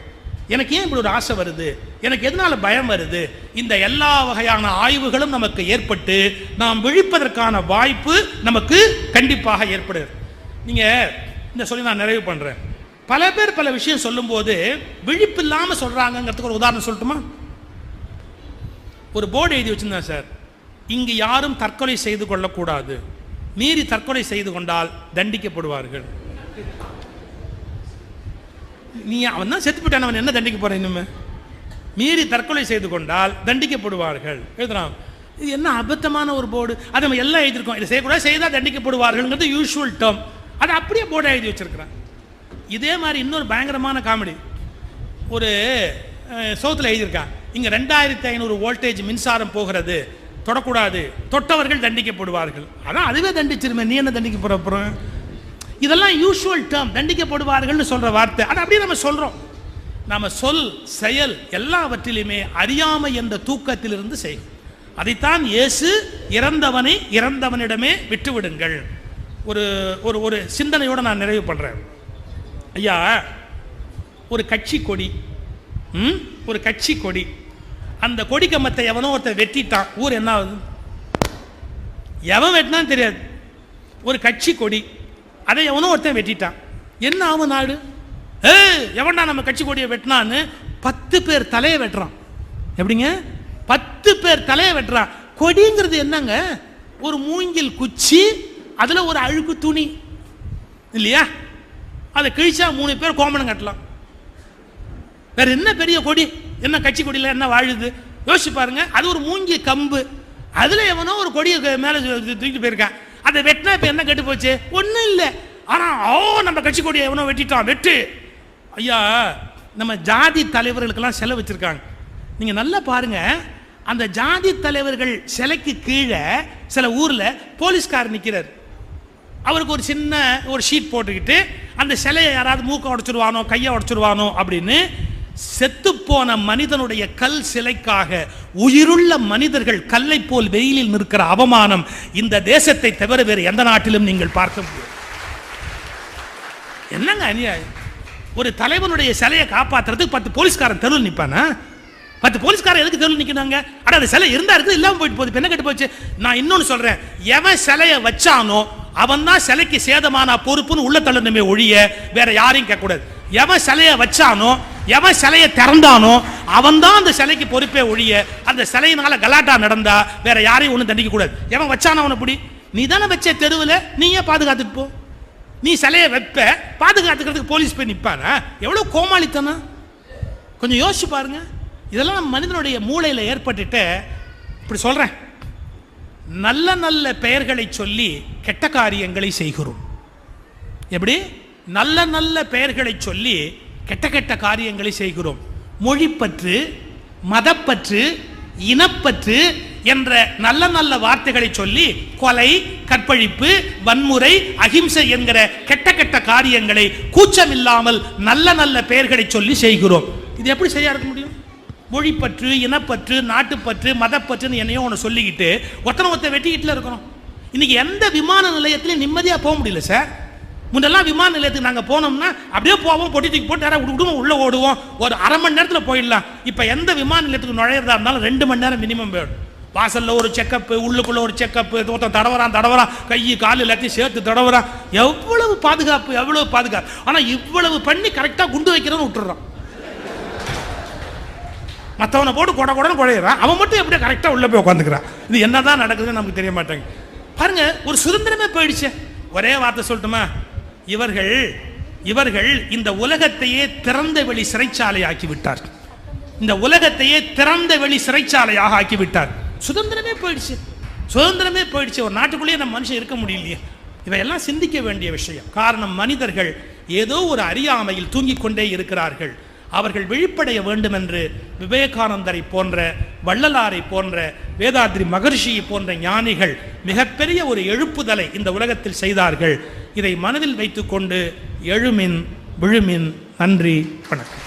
எனக்கு ஏன் இப்படி ஒரு ஆசை வருது, எனக்கு எதனால பயம் வருது, இந்த எல்லா வகையான ஆய்வுகளும் நமக்கு ஏற்பட்டு நாம் விழிப்பதற்கான வாய்ப்பு நமக்கு கண்டிப்பாக ஏற்படுது. நீங்க இந்த சொல்லி நான் நிறைவு பண்றேன். பல பேர் பல விஷயம் சொல்லும் போது விழிப்பு இல்லாம சொல்றாங்கிறதுக்கு ஒரு உதாரணம் சொல்லட்டுமா? ஒரு போர்டு எழுதி வச்சிருந்தேன் சார், இங்கு யாரும் தற்கொலை செய்து கொள்ளக்கூடாது, மீறி தற்கொலை செய்து கொண்டால் தண்டிக்கப்படுவார்கள். நீ அவன் தான் செத்து போட்டான், அவன் என்ன தண்டிக்க போற? இன்னுமே மீறி தற்கொலை செய்து கொண்டால் தண்டிக்கப்படுவார்கள் எழுதுறான். இது என்ன அபத்தமான ஒரு போர்டு. அதை நம்ம எல்லாம் எழுதியிருக்கோம். இதை செய்யக்கூடாது, செய்தால் தண்டிக்கப்படுவார்கள் யூஷுவல் டேர்ம். அதை அப்படியே போர்டு எழுதி வச்சிருக்கிறான். இதே மாதிரி இன்னொரு பயங்கரமான காமெடி. ஒரு சவுத்தில் எழுதியிருக்கான், இங்கே 2500 வோல்டேஜ் மின்சாரம் போகிறது, தொடக்கூடாது, தொட்டவர்கள் தண்டிக்கப்படுவார்கள். அதான் அதுவே தண்டிச்சிருமே, நீ என்ன தண்டிக்க போற அப்புறம்? இதெல்லாம் யூஷுவல் டேர்ம், தண்டிக்கப்படுவார்கள் சொல்ற வார்த்தை. அது அப்படியே நம்ம சொல்றோம். நம்ம சொல் செயல் எல்லாவற்றிலுமே அறியாமை என்ற தூக்கத்திலிருந்து செய்யும். அதைத்தான் இயேசு இறந்தவனை இறந்தவனிடமே விட்டுவிடுங்கள். ஒரு ஒரு ஒரு சிந்தனையோட நான் நிறைவு பண்றேன். ஐயா, ஒரு கட்சி கொடி, ஒரு கட்சி கொடி, அந்த கொடி கம்பத்தை எவனோ ஒருத்தர் வெட்டிட்டான், ஊர் என்ன ஆகுது? எவன் வெட்டினான்னு தெரியாது. ஒரு கட்சி கொடி, அதை எவனோ ஒருத்தன் வெட்டிட்டான், என்ன ஆகும் நாடு? எவன்டா நம்ம கட்சி கொடியை வெட்டினான்னு 10 பேர் தலையை வெட்டுறான். எப்படிங்க 10 பேர் தலையை வெட்டுறான்? கொடிங்கிறது என்னங்க? ஒரு மூங்கில் குச்சி, அதுல ஒரு அழுக்கு துணி இல்லையா? அதை கிழிச்சா 3 பேர் கோமணம் கட்டலாம். வேற என்ன பெரிய கொடி? என்ன கட்சி கொடியில் என்ன வாழுது? யோசிச்சு பாருங்க. அது ஒரு மூங்கில் கம்பு, அதுல எவனோ ஒரு கொடியை மேல தூக்கிட்டு போயிருக்கான். அதை வெட்டினா இப்ப என்ன கெட்டு போச்சு? ஒன்றும் இல்லை. ஆனா நம்ம கட்சி கொடியை எவனோ வெட்டிட்டான், வெட்டு. ஐயா, நம்ம ஜாதி தலைவர்களுக்கெல்லாம் சிலை வச்சிருக்காங்க. நீங்க நல்லா பாருங்க, அந்த ஜாதி தலைவர்கள் சிலைக்கு கீழே சில ஊர்ல போலீஸ்கார் நிக்கிறார். அவருக்கு ஒரு சின்ன ஒரு ஷீட் போட்டுக்கிட்டு அந்த சிலையை யாராவது மூக்க உடைச்சிருவானோ கையை உடைச்சிருவானோ அப்படின்னு செத்து போன மனிதனுடைய கல் சிலைக்காக உயிருள்ள மனிதர்கள் கல்லை போல் வெயிலில் நிற்கிற அவமானம் இந்த தேசத்தை தவிர வேறு எந்த நாட்டிலும் நீங்கள் பார்க்க முடியும். என்னங்க அநியாயம்! ஒரு தலைவனுடைய சிலையை காப்பாற்றுறதுக்கு 10 போலீஸ்காரன் தெருவில் நிற்பானா? 10 போலீஸ்காரன் எதுக்கு தெருவில் நிற்கிறாங்க? அட, அந்த சிலை இருந்தா இருக்குது, இல்லாமல் போயிட்டு போகுது, என்ன கெட்டு போச்சு? நான் இன்னொன்னு சொல்றேன், எவன் சிலையை வச்சானோ அவன் தான் சிலைக்கு சேதமான பொறுப்புன்னு உள்ள தள்ளணுமே ஒழிய வேற யாரையும் கேட்கக்கூடாது. எவன் சிலையை வச்சானோ, எவன் சிலையை திறந்தானோ அவன் தான் அந்த சிலைக்கு பொறுப்பே ஒழிய அந்த சிலையினால கலாட்டா நடந்தா வேற யாரையும் ஒன்றும் தண்டிக்க கூடாது. எவன் வச்சானோ அவனை பிடி. நீ தானே வச்ச தெருவில், நீயே பாதுகாத்துட்டு போ. நீ சிலையை வைப்ப, பாதுகாத்துக்கிறதுக்கு போலீஸ் போய் நிற்பானா? எவ்வளவு கோமாளித்தனம்! கொஞ்சம் யோசிச்சு பாருங்க. இதெல்லாம் நம்ம மனிதனுடைய மூளையில் ஏற்பட்டுட்டு இப்படி சொல்றேன். நல்ல நல்ல பெயர்களை சொல்லி கெட்ட காரியங்களை செய்கிறோம். எப்படி? நல்ல நல்ல பெயர்களை சொல்லி கெட்ட கெட்ட காரியங்களை செய்கிறோம். மொழிப்பற்று, மதப்பற்று, இனப்பற்று என்ற நல்ல நல்ல வார்த்தைகளை சொல்லி கொலை, கற்பழிப்பு, வன்முறை, அகிம்சை என்கிற கெட்ட கெட்ட காரியங்களை கூச்சமில்லாமல் நல்ல நல்ல பெயர்களை சொல்லி செய்கிறோம். இது எப்படி சரியா இருக்க முடியும்? மொழிப்பற்று, இனப்பற்று, நாட்டுப்பற்று, மதப்பற்றுன்னு என்னையோ ஒன்று சொல்லிக்கிட்டு ஒருத்தனை வெட்டிக்கிட்டுல இருக்கிறோம். இன்னைக்கு எந்த விமான நிலையத்திலையும் நிம்மதியாக போக முடியல சார். முன்னெல்லாம் விமான நிலையத்துக்கு நாங்கள் போனோம்னா அப்படியே போவோம், பொட்டி தூக்கி போட்டு யாராவது விடுவோம், உள்ளே ஓடுவோம், ஒரு அரை மணி நேரத்தில் போயிடலாம். இப்போ எந்த விமான நிலையத்துக்கு நுழையிறதா இருந்தாலும் 2 மணி நேரம் மினிமம் போயிடும். வாசலில் ஒரு செக்கப்பு, உள்ளுக்குள்ளே ஒரு செக்கப்பு, ஒருத்தன் தடவரான் கை கால் எல்லாத்தையும் சேர்த்து தடவரான். எவ்வளவு பாதுகாப்பு. ஆனால் இவ்வளவு பண்ணி கரெக்டாக குண்டு வைக்கிறோன்னு விட்டுறான். மற்றவனை போட்டு கொடன்னு குழையிறான், அவன் மட்டும் எப்படியே கரெக்டாக உள்ளே போய் உட்காந்துக்கிறான். இது என்னதான் நடக்குதுன்னு நமக்கு தெரிய மாட்டாங்க. பாருங்க, ஒரு சுதந்திரமே போயிடுச்சு. ஒரே வார்த்தை சொல்லட்டுமா? இவர்கள் இந்த உலகத்தையே திறந்த வெளி சிறைச்சாலை ஆக்கிவிட்டார். இந்த உலகத்தையே திறந்த வெளி சிறைச்சாலையாக ஆக்கிவிட்டார். சுதந்திரமே போயிடுச்சு. ஒரு நாட்டுக்குள்ளேயே நம்ம மனுஷன் இருக்க முடியலையே. இவையெல்லாம் சிந்திக்க வேண்டிய விஷயம். காரணம், மனிதர்கள் ஏதோ ஒரு அறியாமையில் தூங்கிக் கொண்டே இருக்கிறார்கள். அவர்கள் விழிப்படைய வேண்டும் என்று விவேகானந்தரை போன்ற, வள்ளலாரை போன்ற, வேதாத்ரி மகர்ஷியை போன்ற ஞானிகள் மிகப்பெரிய ஒரு எழுப்புதலை இந்த உலகத்தில் செய்தார்கள். இதை மனதில் வைத்துக்கொண்டு எழுமின் விழுமின். நன்றி, வணக்கம்.